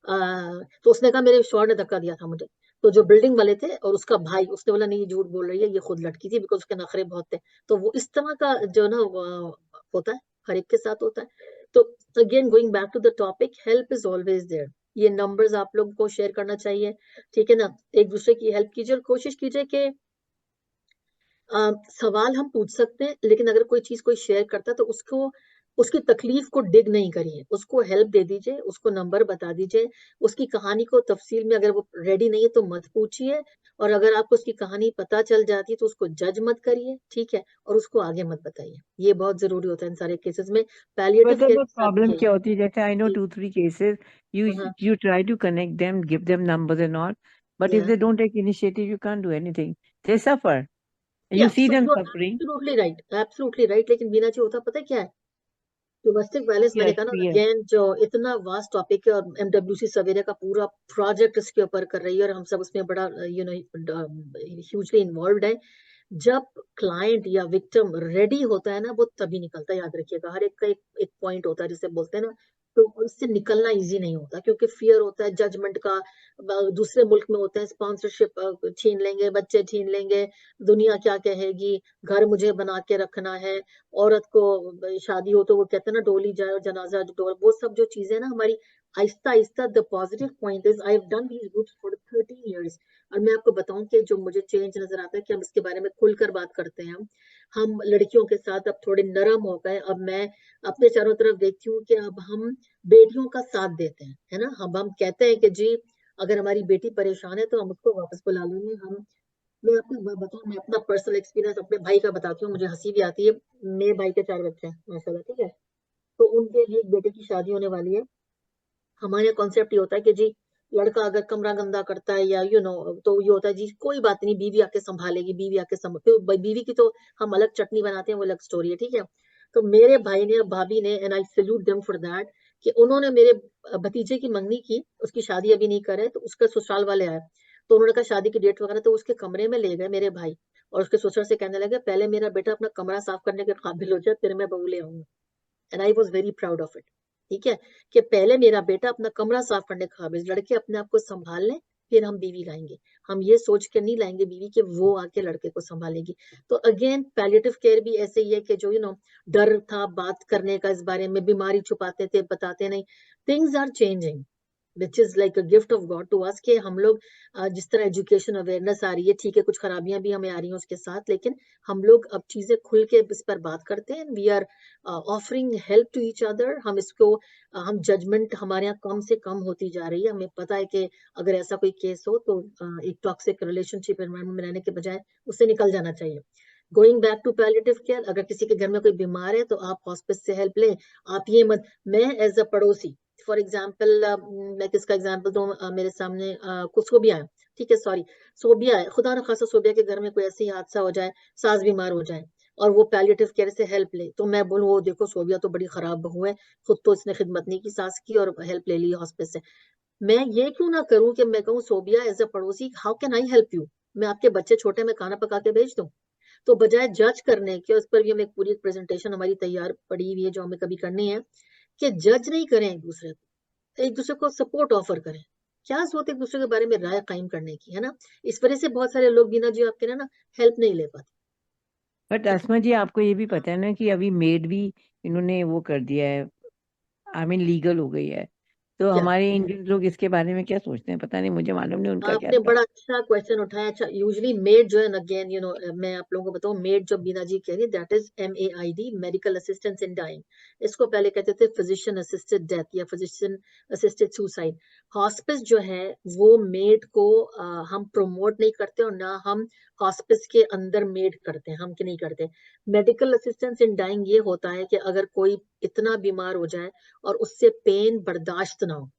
तो उसने कहा मेरे शौहर ने धक्का दिया था मुझे। तो जो बिल्डिंग वाले थे और उसका भाई, उसने बोला नहीं ये झूठ बोल रही है, ये खुद लटकी थी, बिकॉज उसके नखरे बहुत थे। तो वो इस तरह का जो ना होता है, हर एक के साथ होता है। तो again going back to the topic, help is always there. ये नंबर्स आप लोगों को शेयर करना चाहिए, ठीक है ना। एक दूसरे की हेल्प कीजिए और कोशिश कीजिए कि सवाल हम पूछ सकते हैं, लेकिन अगर कोई चीज कोई शेयर करता है तो उसको, उसकी तकलीफ को डिग नहीं करिए, उसको हेल्प दे दीजिए, उसको नंबर बता दीजिए, उसकी कहानी को तफसील में, अगर वो रेडी नहीं है तो मत पूछिए, और अगर आपको उसकी कहानी पता चल जाती है तो उसको जज मत करिए, ठीक है, और उसको आगे मत बताइए। ये बहुत जरूरी होता है इन सारे केसेस में। पैलिएटिव मतलब केयर वो के साथ भी प्रॉब्लम यही क्या होती है, जैसे आई नो जी। 2-3 केसेस, यू हाँ, you try to connect them, give them numbers and all, but if या they don't take initiative you can't do anything, they suffer, या you see them you suffering. Absolutely right, absolutely right. लेकिन बीना जी होता पता है क्या है, domestic violence मैंने Fear, कहा ना, fear. अगेन जो इतना वास्ट टॉपिक है, और एमडब्ल्यूसी सवेरे का पूरा प्रोजेक्ट इसके ऊपर कर रही है, और हम सब उसमें बड़ा ह्यूजली इन्वॉल्व है। जब क्लाइंट या विक्टिम रेडी होता है ना, वो तभी निकलता है। याद रखिएगा, हर एक का एक पॉइंट होता है जिसे बोलते हैं ना, तो उससे निकलना इजी नहीं होता, क्योंकि फियर होता है जजमेंट का। दूसरे मुल्क में होते हैं स्पॉन्सरशिप छीन लेंगे, बच्चे छीन लेंगे, दुनिया क्या कहेगी, घर मुझे बना के रखना है। औरत को शादी हो तो वो कहते हैं ना डोली जाए और जनाजा डोल, वो सब जो चीजें ना हमारी, आहिस्ता आहिस्ता। The positive point is I have done these groups for 13 years, और मैं आपको बताऊं कि जो मुझे चेंज नजर आता है कि हम इसके बारे में खुलकर बात करते हैं। हम लड़कियों के साथ अब थोड़े नरम हो गए। अब मैं अपने चारों तरफ देखती हूँ कि अब हम बेटियों का साथ देते हैं, है ना। हम कहते हैं कि जी अगर हमारी बेटी परेशान है तो हम उसको वापस बुला लेंगे। हम, मैं आपको बताऊं, मैं अपना पर्सनल एक्सपीरियंस अपने भाई का बताती हूँ, मुझे हंसी भी आती है। मेरे भाई के 4 बच्चे हैं माशाल्लाह, ठीक है। तो उनके लिए एक बेटे की शादी होने वाली है। हमारे कॉन्सेप्ट ये होता है कि जी लड़का अगर कमरा गंदा करता है या तो ये होता है जी कोई बात नहीं, बीवी आके संभालेगी, बीवी आके फिर बीवी की तो हम अलग चटनी बनाते हैं, वो अलग स्टोरी है, ठीक है। तो मेरे भाई ने, भाभी ने, and I salute them for that, कि उन्होंने मेरे भतीजे की मंगनी की, उसकी शादी अभी नहीं करे, तो उसके ससुराल वाले आए, तो उन्होंने कहा शादी की डेट वगैरह, तो उसके कमरे में ले गए मेरे भाई, और उसके ससुर से कहने लगे पहले मेरा बेटा अपना कमरा साफ करने के काबिल हो जाए, फिर मैं बहू ले आऊंगा। And I was very proud of it, ठीक है, कि पहले मेरा बेटा अपना कमरा साफ करने के काबिल, लड़के अपने आप को संभाल लें, फिर हम बीवी लाएंगे। हम ये सोच के नहीं लाएंगे बीवी कि वो आके लड़के को संभालेगी। तो अगेन पैलिएटिव केयर भी ऐसे ही है कि जो डर था बात करने का इस बारे में, बीमारी छुपाते थे, बताते नहीं। Things are changing which is like a gift of God to us, कि हम लोग जिस तरह एजुकेशन अवेयरनेस आ रही है, ठीक है, कुछ खराबियां भी हमें आ रही हैं उसके साथ, लेकिन हम लोग अब चीजें खुल के इस पर बात करते हैं। We are offering help to each other. हम इसको हम जजमेंट हमारे यहाँ कम से कम होती जा रही है। हमें पता है कि अगर ऐसा कोई केस हो तो एक टॉक्सिक रिलेशनशिप एनवायरमेंट में रहने के बजाय उससे निकल जाना चाहिए। Going back to palliative care, अगर किसी के घर में कोई बीमार है तो आप हॉस्पिस से हेल्प लें। आप ये मत, मैं एज अ पड़ोसी, फॉर एग्जाम्पल मैं किसका एग्जाम्पल दूं, मेरे सामने कुछ सोबिया है, ठीक है, सॉरी सोबिया है, खुदा न खासा सोबिया के घर में कोई ऐसी हादसा हो जाए, सास बीमार हो जाए, और वो पैलिएटिव केयर से हेल्प ले, तो मैं बोलूँ वो देखो सोबिया तो बड़ी खराब बहू है, खुद तो इसने खिदमत नहीं की सास की और हेल्प ले ली हॉस्पिस से। मैं ये क्यों ना करूं कि मैं कहूँ सोबिया एज अ पड़ोसी, how can I help you, मैं आपके बच्चे छोटे में खाना पका के भेज दूं। तो बजाय जज करने के, उस पर भी हमें एक पूरी प्रेजेंटेशन हमारी तैयार पड़ी हुई है जो हमें कभी करनी है, कि जज नहीं करें एक दूसरे को, एक दूसरे को सपोर्ट ऑफर करें। क्या जरूरत है एक दूसरे के बारे में राय कायम करने की, है ना। इस वजह से बहुत सारे लोग बिना जो आपके ना हेल्प नहीं ले पाते। बट आसमा जी, आपको ये भी पता है ना कि अभी मेड भी इन्होंने वो कर दिया है, आई मीन लीगल हो गई है। तो क्या हमारे इंडियन लोग इसके बारे में क्या सोचते हैं, पता नहीं, मुझे मालूम नहीं उनका क्या आपने था। बड़ा अच्छा क्वेश्चन उठाया। अच्छा, यूजुअली मेड जो है, अगेन मैं आप लोगों को बताऊं, मेड जो बीना जी कह रही है, that is MAID, medical assistance in dying. इसको पहले कहते थे फिजिशियन असिस्टेड डेथ या फिजिशियन असिस्टेड सुसाइड। हॉस्पिस जो है वो मेड को हम प्रमोट नहीं करते, और ना हम हॉस्पिस के अंदर मेड करते हैं, हम कि नहीं करते। मेडिकल असिस्टेंस इन डाइंग ये होता है कि अगर कोई इतना बीमार हो जाए और उससे पेन बर्दाश्त ना हो,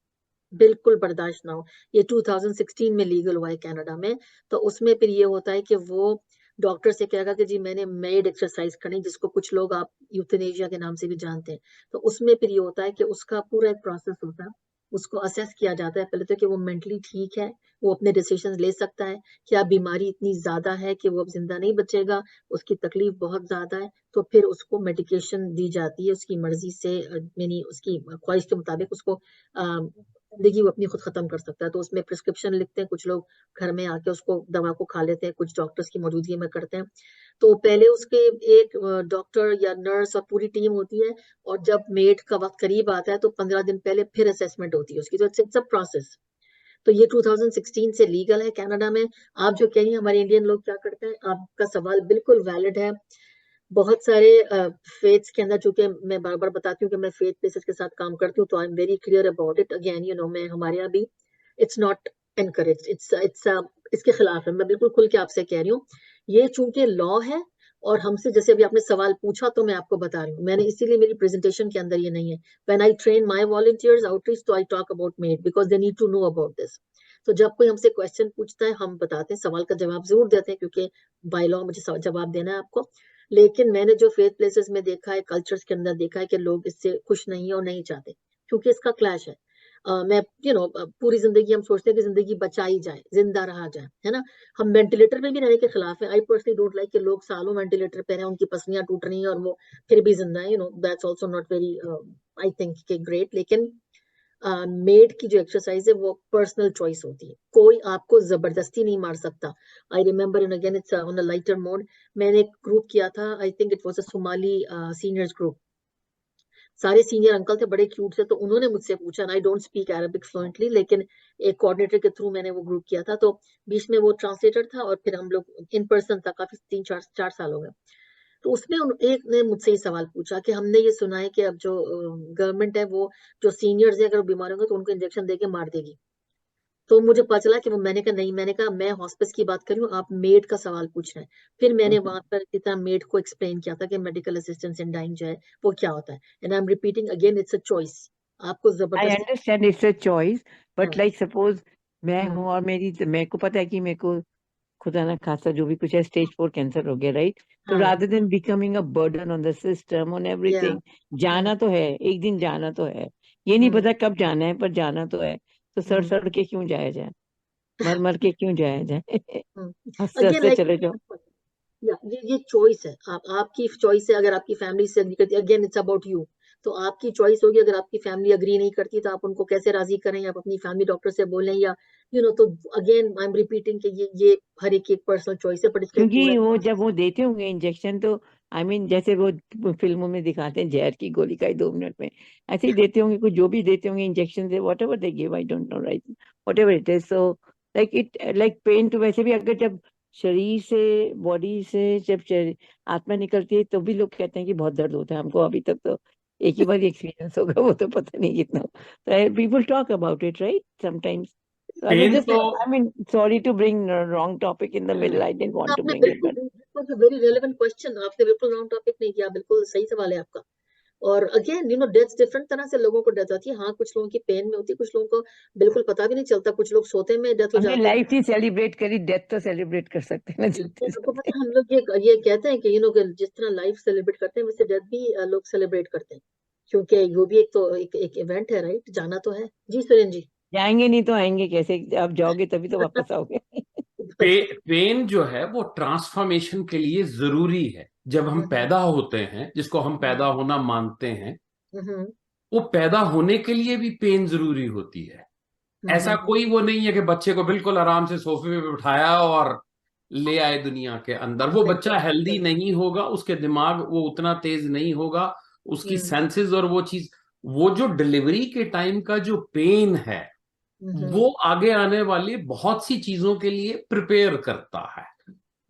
बिल्कुल बर्दाश्त ना हो, ये 2016 में लीगल हुआ है कनाडा में, तो उसमें फिर ये होता है कि वो डॉक्टर से कहेगा कि जी मैंने मेड एक्सरसाइज करनी, जिसको कुछ लोग आप यूथेनेशिया के नाम से भी जानते हैं। तो उसमें फिर ये होता है कि उसका पूरा एक प्रोसेस होता है, उसको असेस किया जाता है पहले तो कि वो मेंटली ठीक है, वो अपने डिसीजन ले सकता है, क्या बीमारी इतनी ज्यादा है कि वो अब जिंदा नहीं बचेगा, उसकी तकलीफ बहुत ज्यादा है, तो फिर उसको मेडिकेशन दी जाती है उसकी मर्जी से, यानी उसकी ख्वाहिश के मुताबिक उसको जिंदगी वो अपनी खुद खत्म कर सकता है। तो उसमें प्रिस्क्रिप्शन लिखते हैं, कुछ लोग घर में आके उसको दवा को खा लेते हैं, कुछ डॉक्टर्स की मौजूदगी में करते हैं। तो पहले उसके एक डॉक्टर या नर्स और पूरी टीम होती है, और जब मेड का वक्त करीब आता है तो 15 दिन पहले फिर असेसमेंट होती है उसकी। तो इट्स अ प्रोसेस। तो ये 2016 से लीगल है कनाडा में। आप जो कह रही हैं हमारे इंडियन लोग क्या करते हैं, आपका सवाल बिल्कुल वैलिड है। बहुत सारे फेथ्स के अंदर, चूंकि मैं बार बार बताती हूँ कि मैं फेथ बेसिस के साथ काम करती हूँ, तो I am very clear about it. Again मैं हमारे यहाँ भी इट्स नॉट एनकरेज, इट्स इसके खिलाफ है। मैं बिल्कुल खुल के आपसे कह रही हूँ, ये चूंकि लॉ है, और हमसे जैसे अभी आपने सवाल पूछा तो मैं आपको बता रही हूँ, मैंने इसीलिए मेरी प्रेजेंटेशन के अंदर ये नहीं है। When I train my volunteers outreach, तो I talk about made because they need to know about this. तो जब कोई हमसे क्वेश्चन पूछता है हम बताते हैं, सवाल का जवाब जरूर देते हैं, क्योंकि बाय लॉ मुझे जवाब देना है आपको। लेकिन मैंने जो फेथ प्लेसेस में देखा है, कल्चर्स के अंदर देखा है कि लोग इससे खुश नहीं है और नहीं चाहते, क्योंकि इसका क्लैश है। मैं पूरी जिंदगी हम सोचते हैं कि जिंदगी बचाई जाए, जिंदा रहा जाए, है ना। हम वेंटिलेटर पे भी रहने के खिलाफ है। आई पर्सनली डोंट लाइक कि लोग सालों वेंटिलेटर पे रहे, उनकी पसलियां टूट रही हैं और वो फिर भी जिंदा है, that's also not very I think के ग्रेट। लेकिन मेड की जो एक्सरसाइज है वो पर्सनल चॉइस होती है, कोई आपको जबरदस्ती नहीं मार सकता। I remember, and again it's on a lighter mode, मैंने एक ग्रुप किया था, I think it was a Somali seniors group. सारे सीनियर अंकल थे, बड़े क्यूट थे। तो उन्होंने मुझसे पूछा, I don't speak Arabic fluently, लेकिन एक कोऑर्डिनेटर के थ्रू मैंने वो ग्रुप किया था, तो बीच में वो ट्रांसलेटर था और फिर हम लोग इन पर्सन था, काफी 3-4 साल हो गए। तो उसमें एक ने मुझसे ये सवाल पूछा कि हमने ये सुना है कि अब जो गवर्नमेंट है वो जो सीनियर्स है अगर वो बीमार होंगे तो उनको इंजेक्शन देके मार देगी। तो मुझे पता चला कि वो, मैंने कहा नहीं, मैंने कहा मैं हॉस्पिस की बात कर रही हूँ, आप मेड का सवाल पूछ रहे हैं। फिर मैंने वहां पर इतना मेड को एक्सप्लेन किया था कि मेडिकल असिस्टेंस इन डाइंग जो है वो क्या होता है। And I am repeating again, it's a choice, आपको आई जबरदस्ती। अंडरस्टैंड इट्स अ चॉइस, हाँ, बट लाइक सपोज मैं हूँ और मेरे को पता है कि मेरे को खुदा ना खासा जो भी कुछ है स्टेज 4 कैंसर हो गया, राइट। तो हाँ, rather than becoming a burden on the system on या, एवरीथिंग, जाना तो है, एक दिन जाना तो है, ये नहीं पता कब जाना है, पर जाना तो है। तो सड़ सड़ के क्यों जाया जाए, मर मर के क्यों जाया जाए। हंसते अगेन हंसते लाइक, चले जाओ। या ये चॉइस है, आपकी चॉइस है। अगर आपकी फैमिली से अग्री करती है, अगेन इट्स अबाउट यू, तो आपकी चॉइस होगी। अगर आपकी फैमिली अग्री नहीं करती तो आप उनको कैसे राजी करें, आप अपनी फैमिली डॉक्टर से बोलें, या तो अगेन आई एम रिपीटिंग कि ये हर एक की एक पर्सनल चॉइस है, बट इसके पूरा क्योंकि वो जब वो देते होंगे इंजेक्शन, तो आई मीन जैसे वो फिल्मों में दिखाते हैं जहर की गोली का ही 2 मिनट में, ऐसे ही देते होंगे, कुछ जो भी देते होंगे इंजेक्शन से, whatever they give, I don't know, right, whatever it is. So like pain तो वैसे भी अगर जब शरीर से, बॉडी से जब आत्मा निकलती है तो भी लोग कहते हैं कि बहुत दर्द होता है। हमको अभी तक तो एक ही बार एक्सपीरियंस होगा, वो तो पता नहीं कितना। तो people talk about it, right, sometimes. So I was pain just, तो I mean, sorry to bring wrong topic in the middle. I didn't want to आपने bring it, but बिल्कुल वेरी रेलेवेंट क्वेश्चन, आपने बिल्कुल wrong topic नहीं किया, बिल्कुल सही सवाल है आपका। और अगेन डेथ डिफरेंट तरह से लोगों को डेथ आती है। हाँ, कुछ लोगों की पेन में होती है, कुछ लोगों को बिल्कुल पता भी नहीं चलता, कुछ लोग सोते में डेथ हो हमने जाते हैं। लाइफ ही सेलिब्रेट करी, डेथ तो सेलिब्रेट कर सकते हैं ना लेकिन जीते आपको जाते। पता है, हम लोग ये कहते हैं कि कि जिस तरह लाइफ सेलिब्रेट करते हैं वैसे डेथ भी लोग सेलिब्रेट करते हैं, क्योंकि वो भी एक तो एक इवेंट है, राइट, जाना तो है। जी सुरेन जी। जाएंगे नहीं तो आएंगे कैसे? आप जाओगे तभी तो वापस आओगे। पेन जो है वो ट्रांसफॉर्मेशन के लिए जरूरी है। जब हम पैदा होते हैं, जिसको हम पैदा होना मानते हैं, वो पैदा होने के लिए भी पेन जरूरी होती है। ऐसा कोई वो नहीं है कि बच्चे को बिल्कुल आराम से सोफे पे बिठाया और ले आए दुनिया के अंदर। वो बच्चा हेल्दी नहीं होगा, उसके दिमाग वो उतना तेज नहीं होगा, उसकी सेंसेस और वो चीज, वो जो डिलीवरी के टाइम का जो पेन है वो आगे आने वाली बहुत सी चीजों के लिए प्रिपेयर करता है।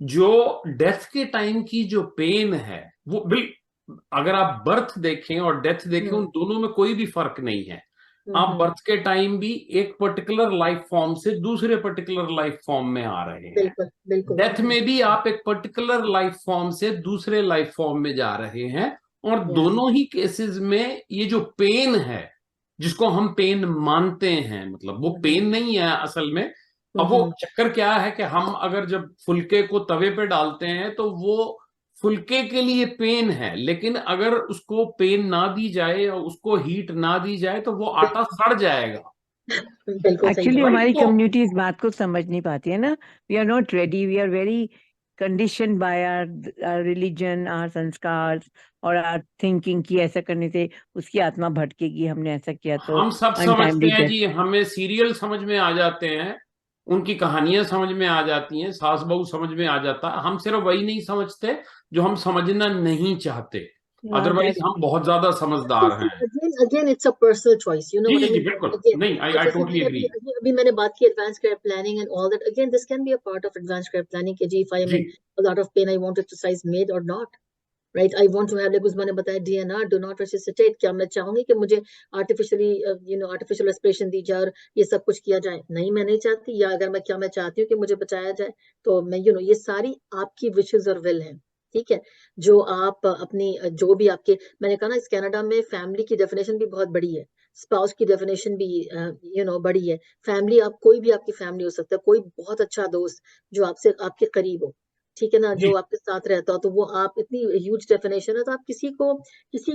जो डेथ के टाइम की जो पेन है वो अगर आप बर्थ देखें और डेथ देखें, उन दोनों में कोई भी फर्क नहीं है। आप बर्थ के टाइम भी एक पर्टिकुलर लाइफ फॉर्म से दूसरे पर्टिकुलर लाइफ फॉर्म में आ रहे हैं। बिल्कुल डेथ में भी आप एक पर्टिकुलर लाइफ फॉर्म से दूसरे लाइफ फॉर्म में जा रहे हैं, और दोनों ही केसेस में ये जो पेन है, जिसको हम पेन मानते हैं, मतलब वो पेन नहीं है असल में। अब वो चक्कर क्या है कि हम अगर जब फुलके को तवे पे डालते हैं तो वो फुलके के लिए पेन है, लेकिन अगर उसको पेन ना दी जाए या उसको हीट ना दी जाए तो वो आटा सड़ जाएगा। बिल्कुल सही एक्चुअली बात। हमारी तो कम्युनिटी इस बात को समझ नहीं पाती है ना। We are not ready, we are very condition by our religion, our sanskar और आर थिंकिंग की ऐसा करने से उसकी आत्मा भटकेगी, हमने ऐसा किया तो हम सब समझते अनटाइमली हैं डेथ। जी, हमें सीरियल समझ में आ जाते हैं, उनकी कहानियां समझ में आ जाती हैं, सास बहू समझ में आ जाता है। हम सिर्फ वही नहीं समझते जो हम समझना नहीं चाहते, अदरवाइज हम बहुत ज्यादा समझदार हैं। Again, it's a personal choice. You know ji what ji I ji mean? बिल्कुल, Again, नहीं, आई जैसे टोटली मैंने एग्री। अभी मैंने बात की advanced care planning and all that. Again, this can be a part of advanced care planning. कि जी, if I am ji in a lot of pain, I want exercise made or not. Right? I want to have, like उसमें बताया DNR, do not resuscitate. क्या मैं चाहूंगी कि मुझे artificially, artificial respiration दी जाए और ये सब कुछ किया जाए? नहीं, मैं नहीं चाहती। या अगर मैं चाहती हूँ कि मुझे बचाया जाए, तो मैं ये सारी आपकी विशेस और विल है। ठीक है, जो आप अपनी जो भी आपके, मैंने कहा ना, इस कनाडा में फैमिली की डेफिनेशन भी बहुत बड़ी है, स्पाउस की डेफिनेशन भी बड़ी है। फैमिली, आप कोई भी आपकी फैमिली हो सकता है, कोई बहुत अच्छा दोस्त जो आपके करीब हो, ठीक है ना, जी जो आपके साथ रहता हो, तो वो आप इतनी ह्यूज डेफिनेशन है। तो आप किसी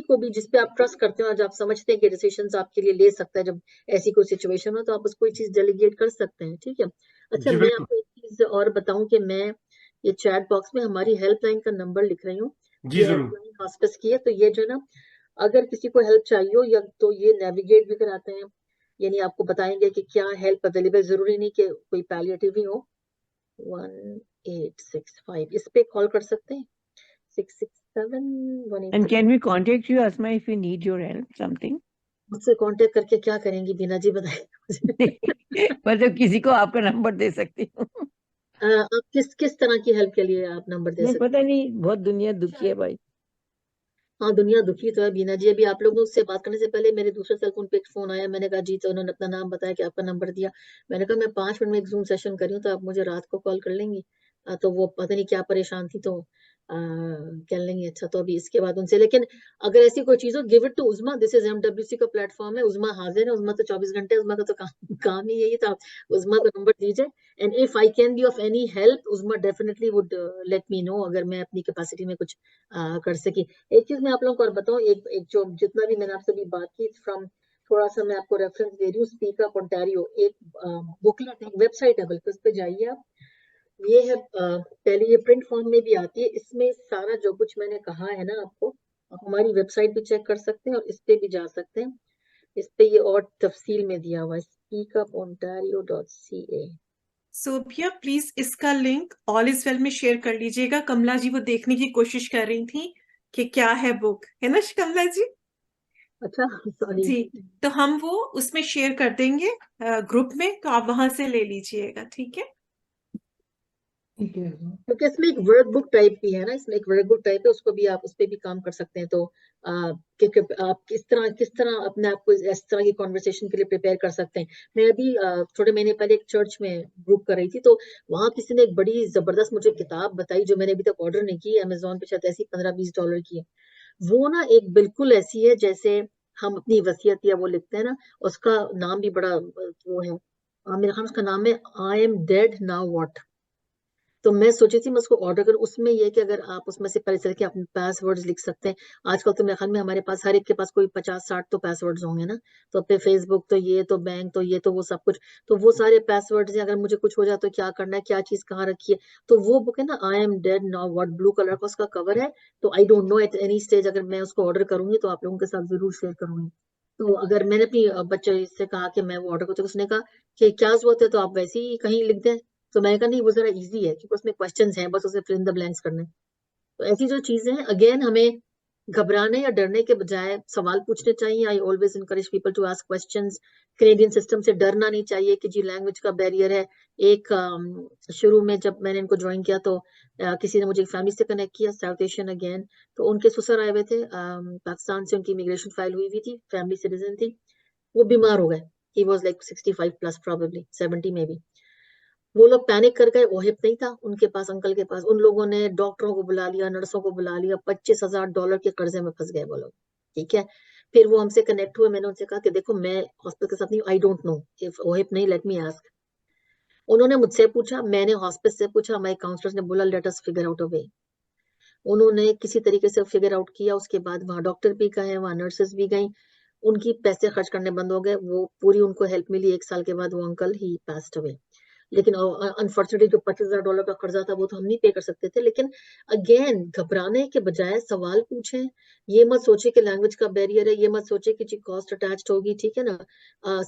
को भी जिसपे आप ट्रस्ट करते हो और जब आप समझते हैं कि डिसीजंस आपके लिए ले सकता है, जब ऐसी कोई सिचुएशन हो, तो आप उसको कोई चीज डेलीगेट कर सकते हैं। ठीक है। अच्छा, जी मैं बिल्कुल। आपको एक चीज और बताऊं कि मैं ये चैट बॉक्स में हमारी हेल्पलाइन का नंबर लिख रही हूँ। जी ये जरूर। हेल्पलाइन हॉस्पिस की है, तो ये जो है ना, अगर किसी को हेल्प चाहिए हो, या तो ये नेविगेट भी कराते हैं, यानी आपको बताएंगे कि क्या हेल्प अवेलेबल, जरूरी नहीं कि कोई पैलिएटिव ही हो। 1865 इस पे कॉल कर सकते हैं, 667 and 183। Can we contact you Asma if you need your help something? मुझसे कांटेक्ट करके क्या करेंगी बीना जी, बताइए। मतलब किसी को आपका नंबर दे सकती हूँ। आप किस तरह की हेल्प के लिए आप नंबर दे नहीं सकते पता नहीं, बहुत दुनिया दुखी है भाई। हैं? हाँ, दुनिया दुखी तो है बीना जी। अभी आप लोगों से बात करने से पहले मेरे दूसरे सेल फोन पे एक फोन आया, मैंने कहा जी, तो उन्होंने अपना नाम बताया कि आपका नंबर दिया। मैंने कहा मैं 5 मिनट में एक जूम सेशन कर रही हूँ, तो आप मुझे रात को कॉल कर लेंगी। तो वो पता नहीं क्या परेशान थी, तो कर लेंगे। अच्छा, तो अभी इसके बाद उनसे, लेकिन अगर ऐसी कोई चीज हो, give it to Uzma. This is MWC का प्लेटफॉर्म है, उज़मा हाजिर है। उज़मा तो 24 घंटे, उज़मा का तो काम ही यही था। उज़मा का नंबर दीजिए, and if I can be of any help, उज़मा definitely would let me know, अगर मैं अपनी कैपेसिटी में कुछ कर सकी। एक चीज मैं आप लोगों को और बताऊं, एक जो जितना भी मैंने आपसे भी बात की फ्रॉम, थोड़ा सा मैं आपको रेफरेंस दे रही हूँ। स्पीक अप ओंटारियो एक बुकलेट, एक वेबसाइट है, बल्कि उस पर जाइए आप। ये है, पहले ये प्रिंट फॉर्म में भी आती है। इसमें सारा जो कुछ मैंने कहा है ना आपको, आप हमारी वेबसाइट भी चेक कर सकते हैं और इस पे भी जा सकते हैं। इस पे ये और तफसील में दिया हुआ है, speakupontario.ca। सोफिया प्लीज इसका लिंक ऑल इज वेल में शेयर कर लीजिएगा। कमला जी वो देखने की कोशिश कर रही थी कि क्या है बुक, है ना कमला जी? अच्छा, सॉरी। जी, तो हम वो उसमें शेयर कर देंगे ग्रुप में, तो आप वहां से ले लीजिएगा, ठीक है? क्योंकि इसमें एक वर्क बुक टाइप भी है ना, इसमें एक वर्क बुक टाइप है, उसको भी आप उस पे भी काम कर सकते हैं। तो क्योंकि आप किस तरह अपने आप को इस तरह की कॉन्वर्सेशन के लिए प्रिपेयर कर सकते हैं। मैं अभी थोड़े महीने पहले एक चर्च में ग्रुप कर रही थी, तो वहां किसी ने एक बड़ी जबरदस्त मुझे किताब बताई, जो मैंने अभी तक ऑर्डर नहीं की, अमेजोन पे शायद ऐसी $15-20 की है। वो ना एक बिल्कुल ऐसी है जैसे हम अपनी वसीयत या वो लिखते हैं ना, उसका नाम भी बड़ा वो है, मेरे ख्याल उसका नाम है I am dead now what. तो मैं सोची थी मैं उसको ऑर्डर करूँ। उसमें ये कि अगर आप उसमें से पहले चल के अपने पासवर्ड्स लिख सकते हैं। आजकल तो मेरे ख्याल में हमारे पास हर एक के पास कोई 50-60 तो पासवर्ड्स होंगे ना, तो अपने फेसबुक तो ये तो बैंक तो ये तो वो सब कुछ, तो वो सारे पासवर्ड्स हैं। अगर मुझे कुछ हो जाए तो क्या करना है, क्या चीज कहाँ रखी है। तो वो बुक है ना, I am dead now what, blue colour का उसका कवर है। तो आई don't know at any stage अगर मैं उसको ऑर्डर करूंगी तो आप लोगों के साथ जरूर शेयर करूंगी। तो अगर मैंने अपनी बच्चे से कहा कि मैं वो ऑर्डर करती हूँ, उसने कहा कि क्या जरूरत है, तो आप वैसे ही कहीं लिख दें। तो मैंने कहा नहीं, वो जरा इजी है क्योंकि उसमें क्वेश्चंस हैं, बस उसे फिल इन द ब्लैंक्स करने। तो ऐसी जो चीजें हैं, अगेन हमें घबराने या डरने के बजाय सवाल पूछने चाहिए। I always encourage people to ask questions. Canadian system से डरना नहीं चाहिए कि जी लैंग्वेज का बैरियर है। एक शुरू में जब मैंने इनको ज्वाइन किया तो किसी ने मुझे फैमिली से कनेक्ट किया, साउथ एशियन अगेन। तो उनके ससुर आए हुए थे पाकिस्तान से, उनकी इमिग्रेशन फाइल हुई हुई थी, फैमिली सिटीजन थी। वो बीमार हो गए। He was like 65 plus, probably 70 में भी। वो लोग पैनिक कर गए, ओहिप नहीं था उनके पास, अंकल के पास। उन लोगों ने डॉक्टरों को बुला लिया, नर्सों को बुला लिया, $25,000 के कर्जे में फंस गए वो लोग। ठीक है, फिर वो हमसे कनेक्ट हुए। मैंने उनसे कहा कि देखो मैं हॉस्पिटल के साथ नहीं, आई डोंट नो इफ ओहिप नहीं, लेट मी आस्क। उन्होंने मुझसे पूछा, मैंने हॉस्पिटल से पूछा, हमारे काउंसलर्स ने बोला let us figure out a way. उन्होंने किसी तरीके से फिगर आउट किया। उसके बाद वहाँ डॉक्टर भी गए, वहाँ नर्सेस भी गई। उनकी पैसे खर्च करने बंद हो गए, वो पूरी उनको हेल्प मिली। 1 साल के बाद वो अंकल ही पास्ड अवे। लेकिन अनफॉर्चुनेटली जो $25,000 का कर्जा था वो तो हम नहीं पे कर सकते थे। लेकिन अगेन घबराने के बजाय सवाल पूछें। ये मत सोचे कि लैंग्वेज का बैरियर है, ये मत सोचे कि जी कॉस्ट अटैच्ड होगी। ठीक है ना,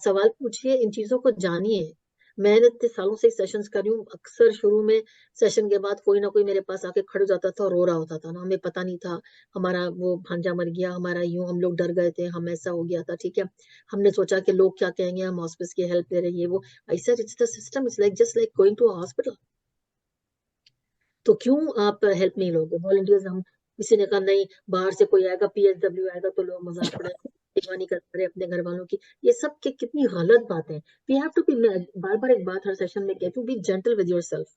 सवाल पूछिए, इन चीजों को जानिए। मैंने इतने सालों से सेशंस कर रही हूँ। अक्सर शुरू में सेशन के बाद कोई ना कोई मेरे पास आके खड़ जाता था और रो रहा होता था ना, हमें पता नहीं था, हमारा वो भांजा मर गया, हमारा यूं, हम लोग डर गए थे, हम ऐसा हो गया था। ठीक है, हमने सोचा कि लोग क्या कहेंगे, हम हॉस्पिस की हेल्प ले रहे हैं, ये वो। I said it's the system, it's like just like going to a hospital. तो क्यों आप हेल्प नहीं लोगे वॉलंटियर्स? हम किसी ने कहा नहीं, बाहर से कोई आएगा, PSW आएगा तो लोग मजाक उड़ाएंगे, सेवा नहीं कर पा रहे अपने घर वालों की। ये सब के कितनी गलत बातें हैं। वी हैव टू बी, बार बार एक बात हर सेशन में कहती हूँ, बी जेंटल विद योरसेल्फ।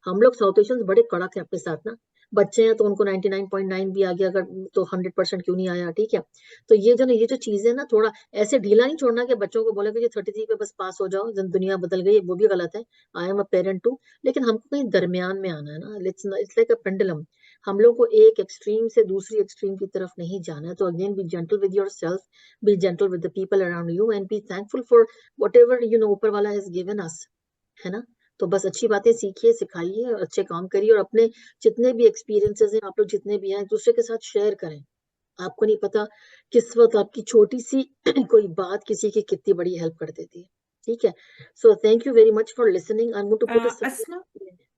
हम लोग साउथ एशियंस बड़े कड़क है अपने साथ ना। बच्चे हैं तो उनको 99.9 भी आ गया अगर, तो 100% क्यों नहीं आया। ठीक है, तो ये जो चीजें ना, थोड़ा ऐसे ढीला नहीं छोड़ना कि बच्चों को बोले कि 33 पे बस पास हो जाओ, दुनिया बदल गई, वो भी गलत है। I am a parent too. लेकिन हमको कहीं दरमियान में आना है ना, इट्स लाइक अ पेंडुलम। हम लोग को एक एक्सट्रीम से दूसरी एक्सट्रीम की तरफ नहीं जाना है। तो again B gentle with your self, B gentle with the people around you, and be thankful for what ever ऊपर वाला हैज गिवन अस, है ना। तो बस अच्छी बातें सीखिए, सिखाइए, और अच्छे काम करिए, और अपने जितने भी एक्सपीरियंसेस हैं, आप लोग जितने भी हैं, एक दूसरे के साथ शेयर करें। आपको नहीं पता किस वक्त आपकी छोटी सी कोई बात किसी की कितनी बड़ी हेल्प कर देती है। ठीक है, so thank you very much for listening. I am going to put a Asma,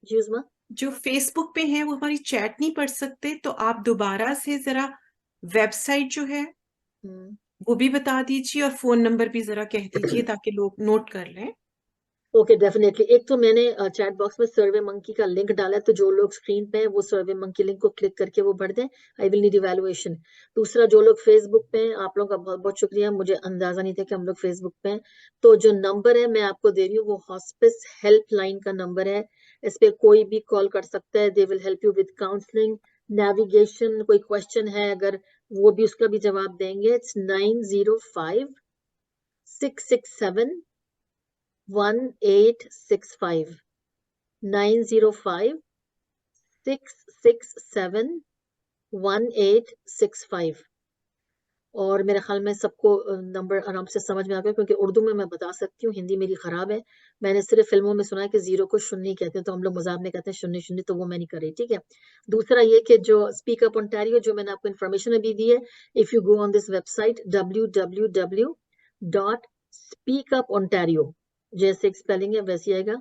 ji Usma. जो फेसबुक पे है वो हमारी चैट नहीं पढ़ सकते, तो आप दोबारा से जरा वेबसाइट जो है वो भी बता दीजिए, और फोन नंबर भी जरा कह दीजिए ताकि लोग नोट कर लें। Okay, definitely. एक तो मैंने चैट बॉक्स में सर्वे मंकी का लिंक डाला है, तो जो लोग स्क्रीन पे हैं वो सर्वे मंकी लिंक को क्लिक करके वो भर दें। I will need evaluation. दूसरा, जो लोग फेसबुक पे हैं, आप लोगों का बहुत बहुत शुक्रिया, मुझे अंदाजा नहीं था कि हम लोग फेसबुक पे हैं। तो जो नंबर है मैं आपको दे रही हूँ, वो हॉस्पिस हेल्पलाइन का नंबर है। इस पे कोई भी कॉल कर सकता है। They will help you with counselling, navigation, कोई क्वेश्चन है अगर, वो भी उसका भी जवाब देंगे। इट्स 905-667-1865, 905-667-1865। और मेरे ख्याल में सबको नंबर आराम से समझ में आ गया, क्योंकि उर्दू में मैं बता सकती हूँ, हिंदी मेरी खराब है। मैंने सिर्फ फिल्मों में सुना है कि 0 को शून्य कहते हैं, तो हम लोग मजाक में कहते हैं शून्य शून्य, तो वो मैं नहीं कर रही। ठीक है, दूसरा ये कि जो स्पीक अप ओंटारियो, जो मैंने आपको इन्फॉर्मेशन अभी दी है, if you go on this website www.speakupontario, जैसे स्पेलिंग है वैसे आएगा,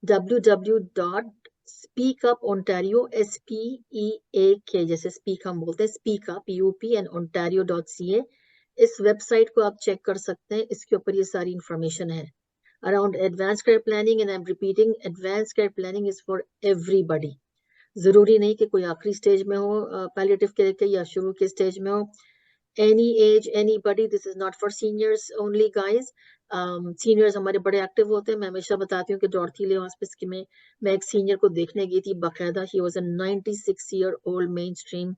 www.speakupontario, SPEAK, जैसे स्पीक हम बोलते हैं, speak up PUP and ontario.ca। इस वेबसाइट को आप चेक कर सकते हैं, इसके ऊपर ये सारी इंफॉर्मेशन है around advance care planning. And I am repeating, advance care planning is for everybody. जरूरी नहीं कि कोई आखिरी स्टेज में हो पैलिएटिव केयर के, या शुरू के स्टेज में हो। Any age, anybody, this is not for seniors only, guys. Seniors हमारे बड़े एक्टिव होते हैं। मैं हमेशा बताती हूँ कि डॉर्थीले हॉस्पिस में मैं एक सीनियर को देखने गई थी बाकायदा। He was a 96-year-old main stream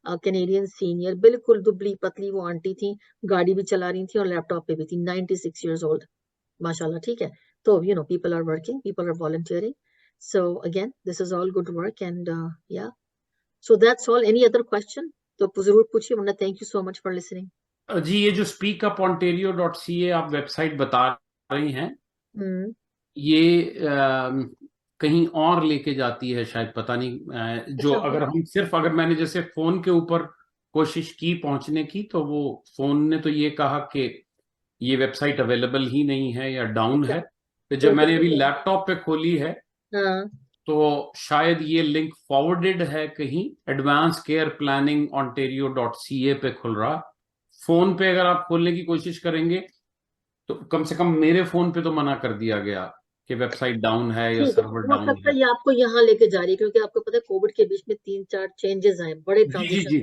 Canadian senior, बिल्कुल दुबली पतली वो आंटी थी, गाड़ी भी चला रही थी और लैपटॉप पे भी थी, 96 years old, माशाल्लाह। ठीक है, तो people are working, people are volunteering. So again, this is all good work, and yeah. So that's all. Any other question? तो जरूर पूछिए, वरना thank you so much for listening. जी, ये जो speakupontario.ca आप वेबसाइट बता रही हैं, ये कहीं और लेके जाती है शायद, पता नहीं, जो अगर मैंने जैसे फोन के ऊपर कोशिश की पहुंचने की, तो वो फोन ने तो ये कहा कि ये वेबसाइट अवेलेबल ही नहीं है या डाउन है। तो जब मैंने अभी लैपटॉप पे खोली है, तो शायद ये लिंक फॉरवर्डेड है कहीं, एडवांस केयर प्लानिंग ontario.ca पे खुल रहा। फोन पे अगर आप खोलने की कोशिश करेंगे तो कम से कम मेरे फोन पे तो मना कर दिया गया कि वेबसाइट डाउन है या सर्वर डाउन है। ये आपको यहाँ लेके जा रही है, क्योंकि आपको पता है कोविड के बीच में 3-4 चेंजेस आए, बड़े transition.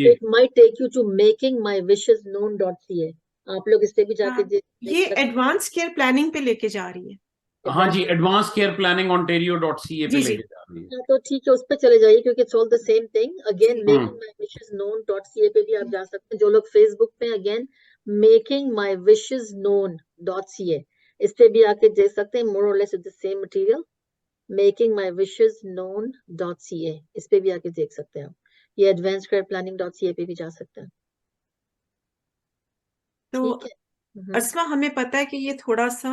It might take you to makingmywishesknown.ca। आप लोग इस पे भी जाके ये एडवांस केयर प्लानिंग पे लेके जा रही है। हाँ जी, एडवांस केयर प्लानिंग ontario.ca पे लेके जा रही है। तो ठीक है, उस पे चले जाइए, क्योंकि it's all the same thing. Again makingmywishesknown.ca पे भी आप जा सकते हैं। जो लोग फेसबुक पे, अगेन makingmywishesknown.ca, इस पे भी आके देख सकते हैं। मोर और less the same material. makingmywishesknown.ca, इस पे भी आके देख सकते हैं आप। ये advanced care planning.ca पे भी जा सकते हैं। तो अस्मा, हमें पता है कि ये थोड़ा सा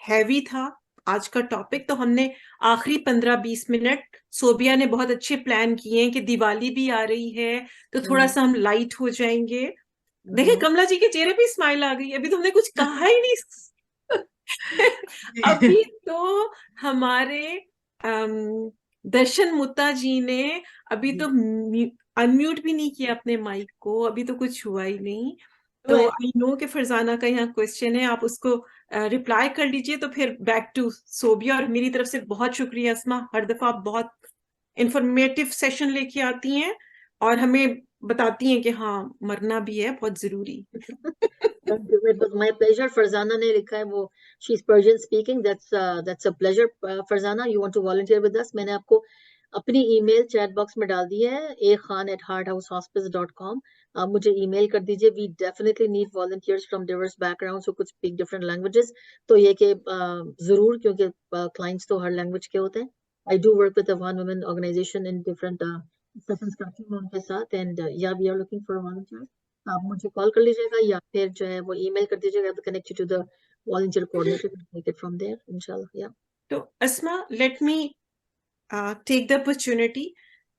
हैवी था आज का टॉपिक, तो हमने आखिरी 15-20 मिनट, सोबिया ने बहुत अच्छे प्लान किए हैं कि दिवाली भी आ रही है तो थोड़ा सा हम लाइट हो जाएंगे। देखिए कमला जी के चेहरे पे स्माइल आ गई, अभी तो हमने कुछ कहा ही नहीं। अभी तो हमारे दर्शन मुत्ता जी ने अभी तो अनम्यूट भी नहीं किया अपने माइक को, अभी तो कुछ हुआ ही नहीं। तो आई नो कि फरजाना का यहाँ क्वेश्चन है, आप उसको रिप्लाई कर लीजिए। तो फिर बैक टू सोबिया। और मेरी तरफ से बहुत शुक्रिया अस्मा, हर दफा आप बहुत इंफॉर्मेटिव सेशन लेके आती हैं और हमें बताती हैं कि हाँ, मरना भी है बहुत जरूरी। It was my pleasure. Farzana ने लिखा है, वो she's Persian speaking. That's a pleasure. Farzana, you want to volunteer with us? मैंने आपको अपनी ईमेल चैट बॉक्स में डाल दी है, akhan@hearthousehospice.com। आप मुझे ईमेल कर दीजिए। We definitely need volunteers from diverse backgrounds who could speak different languages। तो ये कि जरूर, क्योंकि clients तो हर language के होते हैं। I do work with a one women organization in different sessions करती हूँ उनके साथ, and yeah, we are looking for volunteers। आप मुझे कॉल कर लीजिएगा या फिर जो है वो ईमेल कर दीजिएगा, connect to the volunteer coordinator, take it from there इंशाल्लाह। या तो Asma, let me take the opportunity,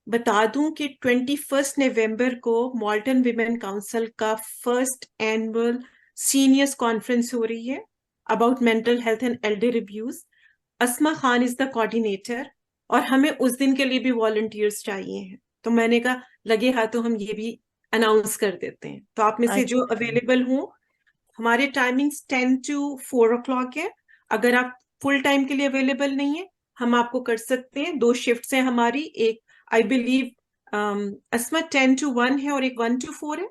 बता दूं कि 21 नवंबर को मॉल्टन विमेन काउंसिल का फर्स्ट एनुअल सीनियर्स कॉन्फ्रेंस हो रही है about mental health and elder abuse. Asma Khan is the coordinator और हमें उस दिन के लिए भी वॉलंटियर्स चाहिए हैं। तो मैंने कहा लगे हाथों हम ये भी अनाउंस कर देते हैं। तो आप में से जो अवेलेबल हो, हमारे टाइमिंग्स 10 to 4 o'clock है। अगर आप फुल टाइम के लिए अवेलेबल नहीं है, हम आपको कर सकते हैं। 2 शिफ्ट्स हैं हमारी, एक आई बिलीव अस्मा 10 to 1 है और एक 1 to 4 है।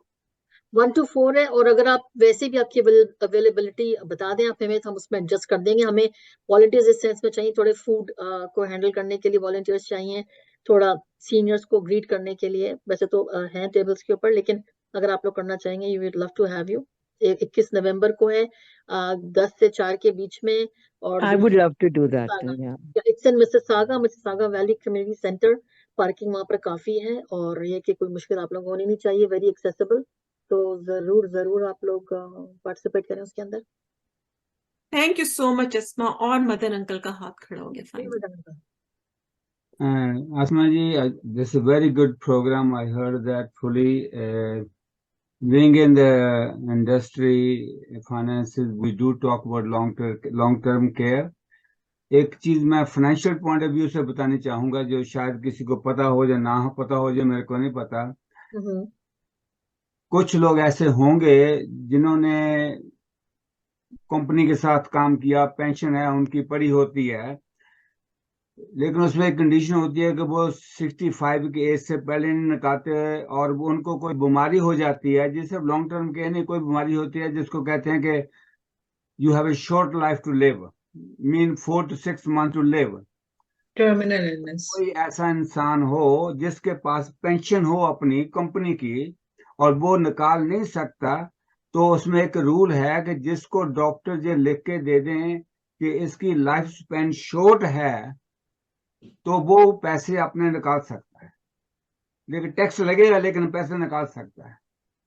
1 to 4 है। और अगर आप वैसे भी आपकी अवेलेबिलिटी बता दें आप हमें, तो हम उसमें एडजस्ट कर देंगे। हमें वॉलंटियर्स इस सेंस में चाहिए, थोड़े फूड को हैंडल करने के लिए वॉलंटियर्स चाहिए, थोड़ा सीनियर्स को ग्रीट करने के लिए। वैसे तो हैं टेबल्स के ऊपर, लेकिन अगर आप लोग करना चाहेंगे, you would love to have you. 21 नवंबर को है 10 से 4 के बीच में। और I would love to do that too, yeah. It's in Mississauga valley community centre. Parking वहां पर काफी है, और ये कि कोई मुश्किल आप लोग होनी नहीं चाहिए, वेरी एक्सेसिबल। तो जरूर आप लोग पार्टिसिपेट करें उसके अंदर। थैंक यू सो मच अस्मा। और मदन अंकल का हाथ खड़ा हो गया। Asma ji, this is a very good program. I heard that fully. Being in the industry, finances, we do talk about long-term care. एक चीज मैं फाइनेंशियल पॉइंट ऑफ व्यू से बतानी चाहूंगा, जो शायद किसी को पता हो या ना हो पता हो, जो मेरे को नहीं पता। कुछ लोग ऐसे होंगे जिन्होंने कंपनी के साथ काम किया, पेंशन है उनकी पड़ी होती है, लेकिन उसमें एक कंडीशन होती है कि वो 65 की एज से पहले नहीं निकालते, और उनको कोई बीमारी हो जाती है, जिसे लॉन्ग टर्म के नहीं, कोई बीमारी होती है जिसको कहते हैं कि you have a short life to live, mean 4 to 6 months to live, terminal illness. कोई ऐसा इंसान हो जिसके पास पेंशन हो अपनी कंपनी की और वो निकाल नहीं सकता, तो उसमें एक रूल है कि जिसको डॉक्टर ये लिख के दे दें कि इसकी लाइफ स्पैन शॉर्ट है, तो वो पैसे अपने निकाल सकता है, लेकिन टैक्स लगेगा लेकिन पैसे निकाल सकता है।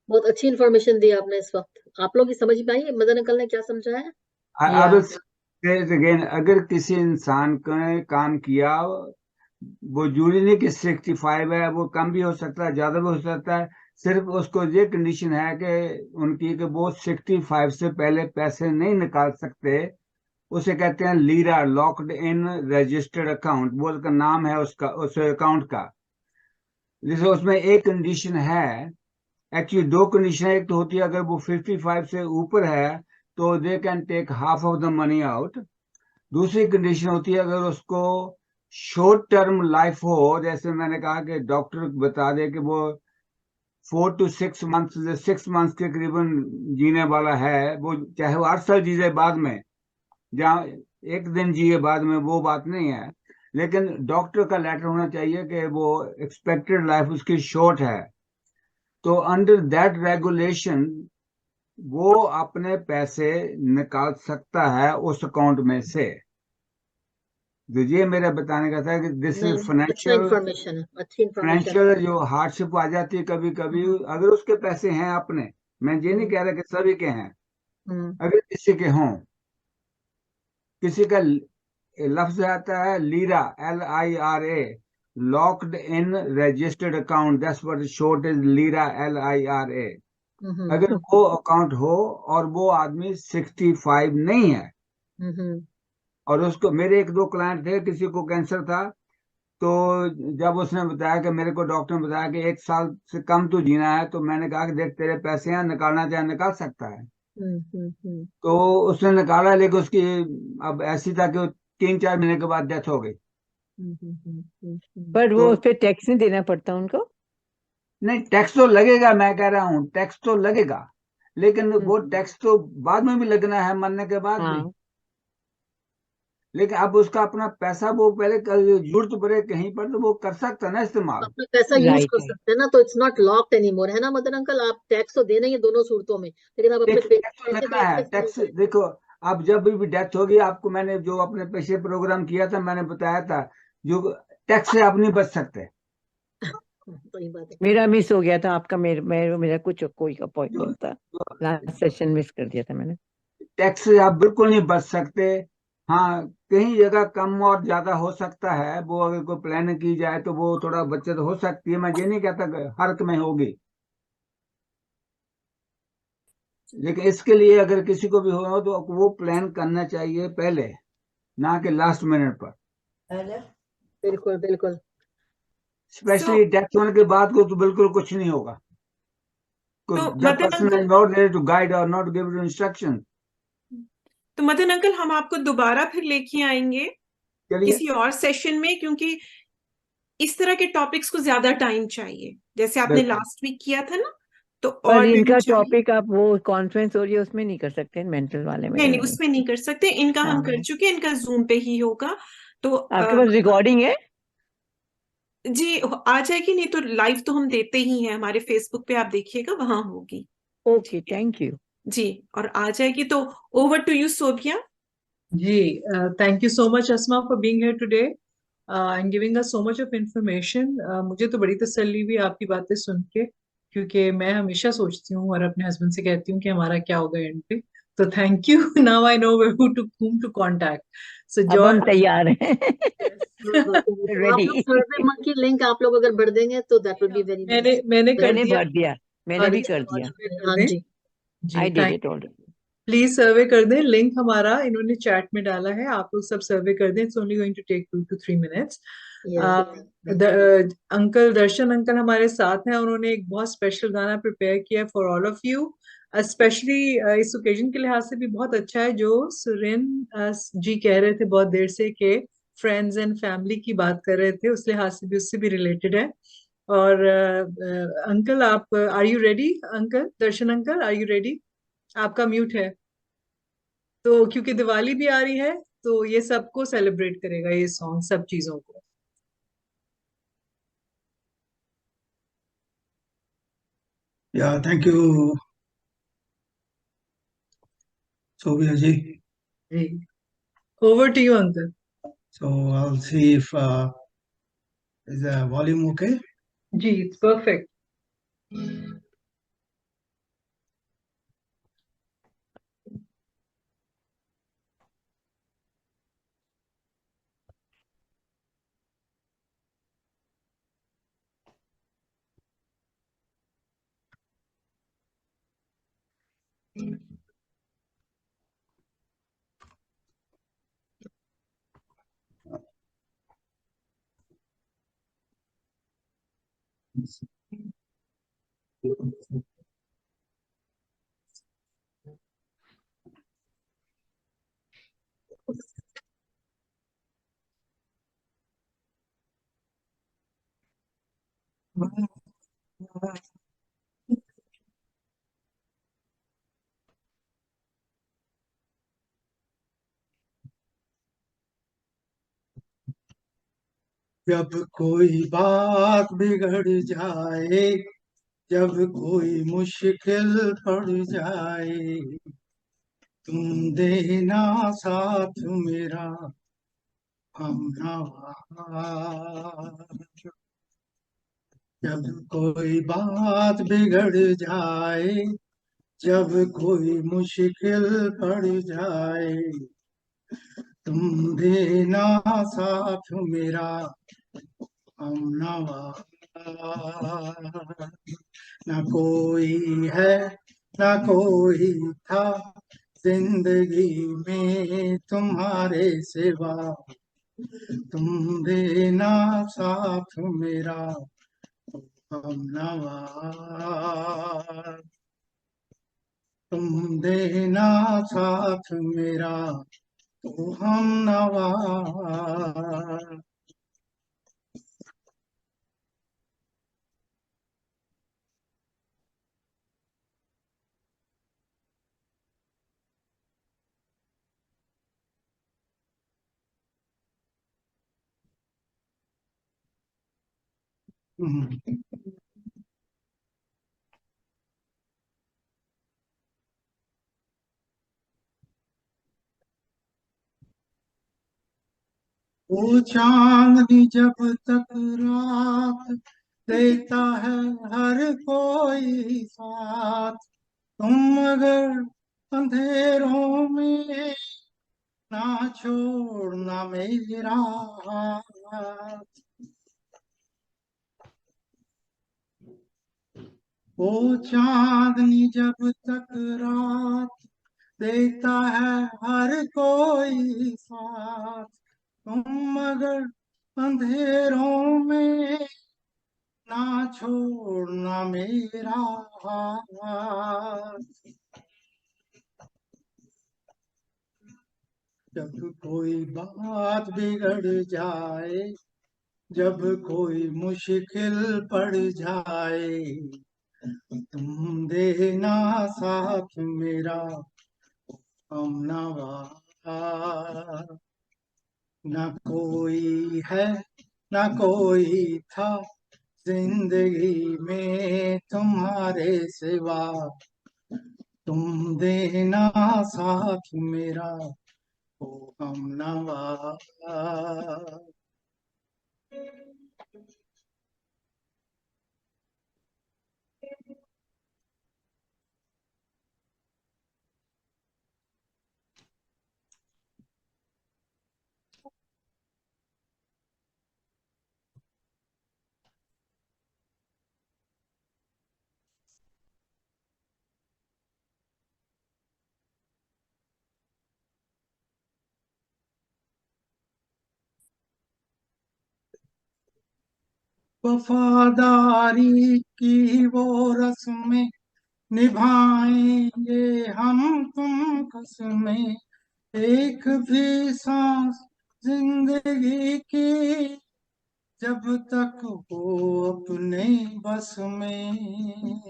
बहुत अच्छी इन्फॉर्मेशन दी आपने इस वक्त। आप लोग की समझ में आई मदन अंकल ने क्या समझाया है? I will say it again, अगर किसी इंसान ने काम किया, वो जरूरी नहीं कि 65 है, वो कम भी हो सकता है, ज्यादा भी हो सकता है, सिर्फ उसको ये कंडीशन है कि उनकी कि वो 65 से पहले पैसे नहीं निकाल सकते। उसे कहते हैं lira, locked in registered account, वो उसका नाम है उसका, उस अकाउंट का। जैसे उसमें एक कंडीशन है, एक्चुअली दो कंडीशन है। एक तो होती है अगर वो 55 से ऊपर है तो they can take half of the money out. दूसरी कंडीशन होती है अगर उसको शॉर्ट टर्म लाइफ हो, जैसे मैंने कहा कि डॉक्टर बता दे कि वो 4 to 6 मंथ्स, 6 मंथ्स के करीबन जीने वाला है, वो चाहे वो 8 साल जीए बाद में, जहाँ एक दिन जिए बाद में, वो बात नहीं है, लेकिन डॉक्टर का लेटर होना चाहिए कि वो एक्सपेक्टेड लाइफ उसकी शॉर्ट है। तो अंडर दैट रेगुलेशन वो अपने पैसे निकाल सकता है उस अकाउंट में से। तो ये मेरा बताने का था कि दिस इज नहीं, अच्छा फाइनेंशियल, इन्फॉर्मेशन है, अच्छी इन्फॉर्मेशन है। फाइनेंशियल जो हार्डशिप आ जाती है कभी कभी, अगर उसके पैसे हैं अपने, मैं ये नहीं कह रहा कि सभी के हैं, अगर किसी के हों, किसी का लफ्ज आता है lira, LIRA, locked in registered account, that's what short is lira, LIRA। अगर वो अकाउंट हो और वो आदमी 65 नहीं है, और उसको, मेरे एक दो क्लाइंट थे, किसी को कैंसर था, तो जब उसने बताया कि मेरे को डॉक्टर ने बताया कि 1 साल से कम तो जीना है, तो मैंने कहा कि देख तेरे पैसे हैं, निकालना चाहे निकाल सकता है। तो उसने निकाला, लेकिन उसकी अब ऐसी था कि 3-4 महीने के बाद डेथ हो गई। पर वो तो उस पे टैक्स नहीं देना पड़ता उनको? नहीं, टैक्स तो लगेगा, मैं कह रहा हूँ टैक्स तो लगेगा, लेकिन वो टैक्स तो बाद में भी लगना है, मरने के बाद भी। हाँ, लेकिन अब उसका अपना पैसा, वो पहले जरूरत पड़े कहीं पर तो वो कर सकता है ना इस्तेमाल। अपना पैसा यूज राइट कर राइट। सकते हैं ना, तो इट्स नॉट लॉक्ड एनीमोर, है ना मदन अंकल? आप टैक्स तो देना ही है दोनों सूरतों में, लेकिन आप अपने टैक्स तो पैसे लगना का है, एक्सेस नहीं टैक्स करें। देखो, अब जब भी डेथ होगी, आपको मैंने जो अपने पैसे प्रोग्राम किया था, मैंने बताया था, जो टैक्स से आप नहीं बच सकते। तो ये बात है। मेरा मिस हो गया था आपका, मेरा कुछ कोई अपॉइंटमेंट था, लास्ट सेशन मिस कर दिया था मैंने। टैक्स से आप बिल्कुल नहीं बच सकते। हाँ, कहीं जगह कम और ज्यादा हो सकता है, वो अगर कोई प्लान की जाए तो वो थोड़ा बचत हो सकती है, मैं ये नहीं कहता कि हर में होगी, लेकिन इसके लिए अगर किसी को भी हो तो वो प्लान करना चाहिए पहले, ना कि लास्ट मिनट पर। बिल्कुल बिल्कुल। सो स्पेशली डेथ होने के बाद को तो बिल्कुल कुछ नहीं होगा, तो जब Madan person uncle is not ready to guide और नॉट गिव इंस्ट्रक्शन। तो मदन अंकल हम आपको दोबारा फिर लेके आएंगे चलिए, किसी और सेशन में, क्योंकि इस तरह के टॉपिक्स को ज्यादा टाइम चाहिए, जैसे आपने बिल्कुल। लास्ट वीक किया था ना, तो पर और दिन इनका चाहिए। टॉपिक आप वो कॉन्फ्रेंस हो रही है उसमें नहीं कर सकते, मेंटल वाले में नहीं नहीं, नहीं? उसमें नहीं कर सकते, इनका हम कर हाँ, चुके, इनका जूम पे ही होगा। तो आपके पास रिकॉर्डिंग है? जी आ जाएगी, नहीं तो लाइव तो हम देते ही हैं, हमारे फेसबुक पे आप देखिएगा, वहां होगी। Okay, thank you. जी, और आ जाएगी तो over to you Sobia. Ji, thank you so much, Asma, for being here today and giving us so much of information. मुझे तो बड़ी तसल्ली हुई आपकी बातें सुन के, क्योंकि मैं हमेशा सोचती हूँ और अपने हस्बैंड से कहती हूँ कि हमारा क्या होगा एंड पे। तो thank you. Now I know whom to contact. So अब हम George, तैयार हैं। हाँ, तो आप लोग रेडी। सर्वे मंकी लिंक आप लोग अगर भर देंगे तो दैट वुड बी वेरी मैंने नाइस। मैंने कर मैंने दिया। भर दिया, हाँ मैंने भी जी, कर जॉर्ज दिया। पे कर हाँ दें। जी। जी, I did thank it already. Please survey कर दें, लिंक हमारा इन्होंने चैट में डाला है, आप लोग सब सर्वे कर दें। It's only going to take 2 to 3 minutes. Uncle Darshan uncle हमारे साथ हैं, उन्होंने एक बहुत स्पेशल गाना प्रिपेयर किया for all of you, specially इस ओकेजन के लिहाज से भी बहुत अच्छा है, जो सुरेन जी कह रहे थे बहुत देर से कि फ्रेंड्स एंड फैमिली की बात कर रहे थे, उस लिहाज से भी उससे भी रिलेटेड है। और अंकल आप, are you ready? Uncle Darshan uncle, are you ready? आपका म्यूट है। तो क्योंकि दिवाली भी आ रही है, तो ये सबको सेलिब्रेट करेगा ये सॉन्ग, सब चीजों को। Yeah, thank you, Sophia ji. Ji, over to you, uncle. So I'll see if is the volume okay? Ji, it's perfect. जब कोई बात बिगड़ जाए, जब कोई मुश्किल पड़ जाए, तुम देना साथ मेरा हमनवा। जब कोई बात बिगड़ जाए, जब कोई मुश्किल पड़ जाए, तुम देना साथ मेरा हमनवा। न कोई है न कोई था जिंदगी में तुम्हारे सिवा, तुम देना साथ मेरा हमनवा। तुम देना साथ मेरा तो हमनवा। वो चांदनी जब तक रात देता है हर कोई साथ, तुम अगर अंधेरों में ना छोड़ना मेरा हाथ। वो चांदनी जब तक रात देता है हर कोई साथ, तुम अगर अंधेरों में ना छोड़ना मेरा हाथ। जब कोई बात बिगड़ जाए, जब कोई मुश्किल पड़ जाए, तुम देना साथ मेरा हमनवा। न कोई है न कोई था जिंदगी में तुम्हारे सिवा, तुम देना साथ मेरा ओ हमनवा। वफादारी की वो रस्में निभाएंगे हम तुम कसमें, एक भी सांस जिंदगी की जब तक हो अपने बस में।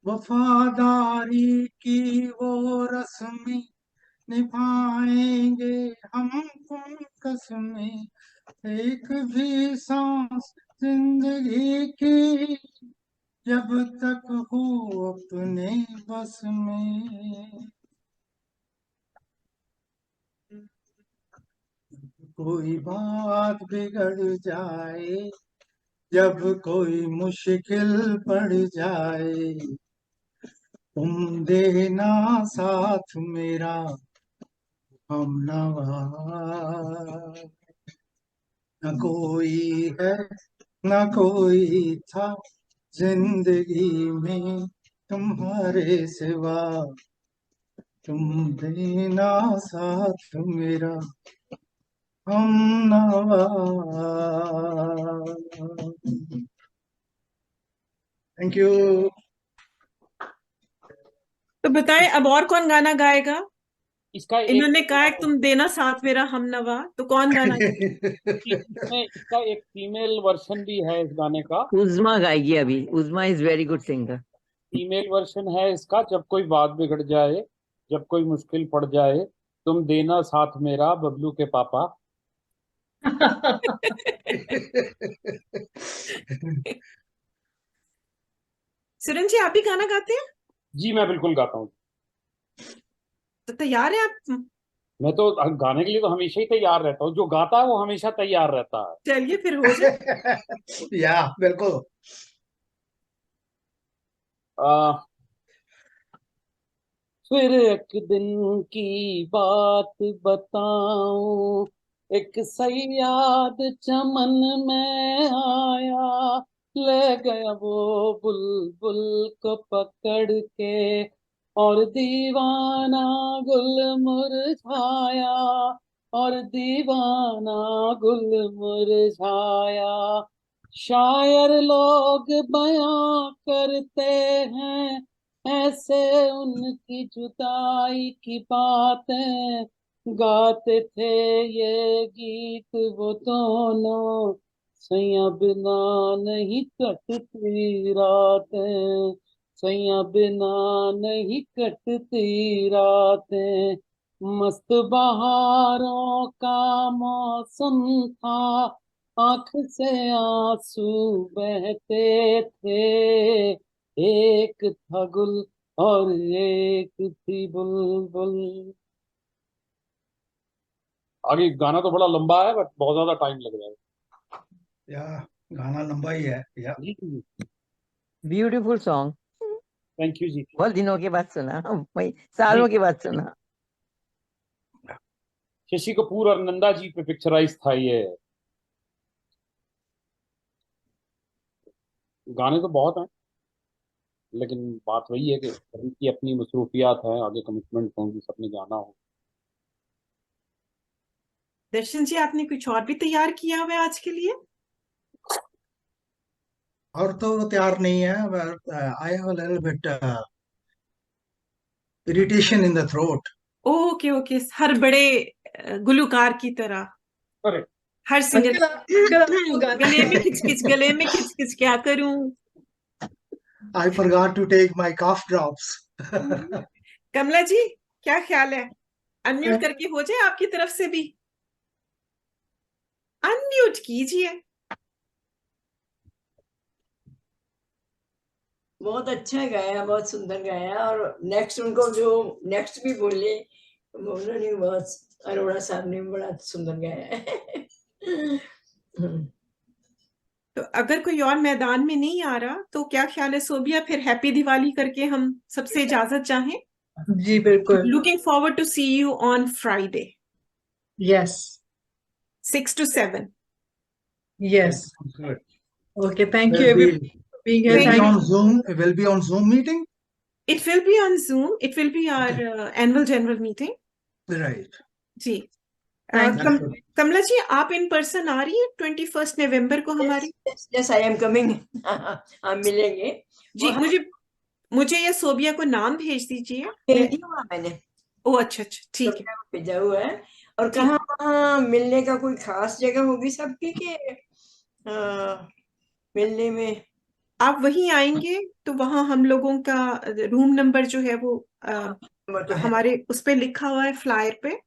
वफादारी की वो रस्में निभाएंगे हम तुम कसमें, एक भी सांस जिंदगी की जब तक हूँ अपने बस में, कोई बात बिगड़ जाए, जब कोई मुश्किल पड़ जाए, तुम देना साथ मेरा हमनवा। न कोई है न कोई था जिंदगी में तुम्हारे सिवा, तुम देना साथ मेरा हमनवा। Thank you. तो बताएं अब और कौन गाना गाएगा? इसका इन्होंने एक कहा है तुम देना साथ मेरा हमनवा, तो कौन गाना इसमें इसका एक फीमेल वर्जन भी है इस गाने का। उज़मा गाएगी अभी। Uzma is very good singer. Female version है इसका, जब कोई बात बिगड़ जाए, जब कोई मुश्किल पड़ जाए, तुम देना साथ मेरा, बबलू के पापा। सुरन जी, आप भी गाना गाते हैं? जी मैं बिल्कुल गाता हूँ। तो तैयार है आप? मैं तो गाने के लिए तो हमेशा ही तैयार रहता हूँ, जो गाता है वो हमेशा तैयार रहता है। चलिए फिर हो जाए। या बिल्कुल। फिर एक दिन की बात बताऊं, एक सयाद चमन में आया, ले गया वो बुलबुल को पकड़ के, और दीवाना गुल मुरझाया, और दीवाना गुल मुरझाया। शायर लोग बयां करते हैं ऐसे उनकी जुदाई की बातें, गाते थे ये गीत वो दोनों, सैया बिना नहीं कटती रातें, सैया बिना नहीं कटती रातें। मस्त बहारों का मौसम था, आंख से आंसू बहते थे, एक था गुल और एक थी बुलबुल। आगे गाना तो बड़ा लंबा है, बट बहुत ज्यादा टाइम लग जाएगा। या गाना लंबा ही है। या जी जी, ब्यूटीफुल सॉन्ग। थैंक यू जी। बहुत दिनों के बाद सुना, वही सालों के बाद सुना। शशि कपूर और नंदा जी पे पिक्चराइज था ये। गाने तो बहुत हैं, लेकिन बात वही है कि सभी की अपनी मसरूफियात है, आगे कमिटमेंट होंगी, सबने जाना हो। दर्शन जी, आपने कुछ और भी तैयार किया हुआ है आज के लिए? और तो तैयार नहीं है, I have a little bit irritation in the throat. Okay okay, हर बड़े गुलूकार की तरह, अरे हर सिंगर अंकल आपको गाना गले में खिचखिच, गले में खिचखिच, क्या करूं? I forgot to take my cough drops. Kamla ji, क्या ख्याल है? अनम्यूट करके हो जाए आपकी तरफ से भी। अनम्यूट कीजिए। बहुत अच्छा गाया, बहुत सुंदर गाया। और नेक्स्ट उनको जो नेक्स्ट भी बोले, उन्होंने बहुत, अरोड़ा साहब ने बड़ा सुंदर गाया है। तो अगर कोई और मैदान में नहीं आ रहा तो क्या ख्याल है सोबिया, फिर हैप्पी दिवाली करके हम सबसे इजाजत चाहें? जी बिल्कुल। Looking forward to see you on Friday yes 6 to 7. Yes Good. Okay, thank you Will everyone be for being here. will be Thank on you. Zoom. Will be on Zoom meeting. It will be on Zoom. It will be our annual general meeting. Right. जी। Thank That's good. Kamala ji, आप in person आ रही है 21 नवंबर को हमारी? Yes I am coming. हम मिलेंगे। जी, मुझे ये सोबिया को नाम भेज दीजिए। भेज दिया हुआ मैंने, ओ अच्छा अच्छा, ठीक है, भेजा हुआ है। और ठीक। कहाँ वहाँ मिलने का कोई खास जगह होगी सबकी के मिलने में? आप वहीं आएंगे तो वहां हम लोगों का रूम नंबर जो है वो तो है। हमारे उस पे लिखा हुआ है फ्लायर पे।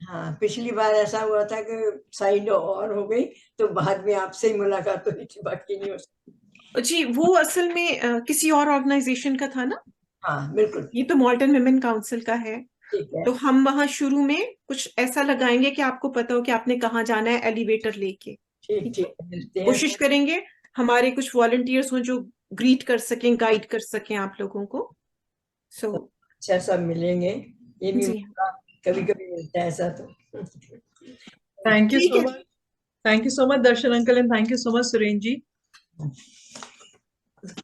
हाँ, पिछली बार ऐसा हुआ था कि साइड और हो गई, तो बाद में आपसे ही मुलाकात हुई थी, बाकी नहीं हो सकती। जी वो असल में किसी और ऑर्गेनाइजेशन का था ना, हाँ बिल्कुल ये तो मॉल्टन विमेन काउंसिल का है। ठीक है। तो हम वहां शुरू में कुछ ऐसा लगाएंगे कि आपको पता हो कि आपने कहाँ जाना है, एलिवेटर लेके। ठीक ठीक ठीक है, मिलते हैं कोशिश करेंगे हमारे कुछ वॉलंटियर्स हों जो ग्रीट कर सकें, गाइड कर सकें आप लोगों को। सो अच्छा सब मिलेंगे, ये नहीं जी होता, कभी कभी मिलता है ऐसा तो। Thank you ठीक so है much. Thank you so much, Darshan uncle, and thank you so much, Surenji.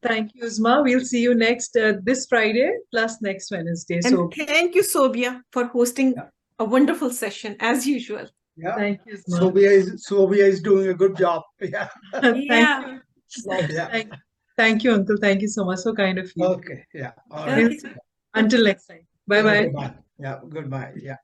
Thank you, Uzma. We'll see you next this Friday plus next Wednesday. And So thank you Sobia for hosting Yeah. A wonderful session as usual. Yeah. thank you, Uzma. Sobia is doing a good job. Yeah. Thank Yeah. you. Nice. Yeah. Thank you, uncle. Thank you so much. So kind of you. Okay. Yeah. All Okay. right. Until next time. Bye bye. Goodbye. Yeah. Goodbye. Yeah.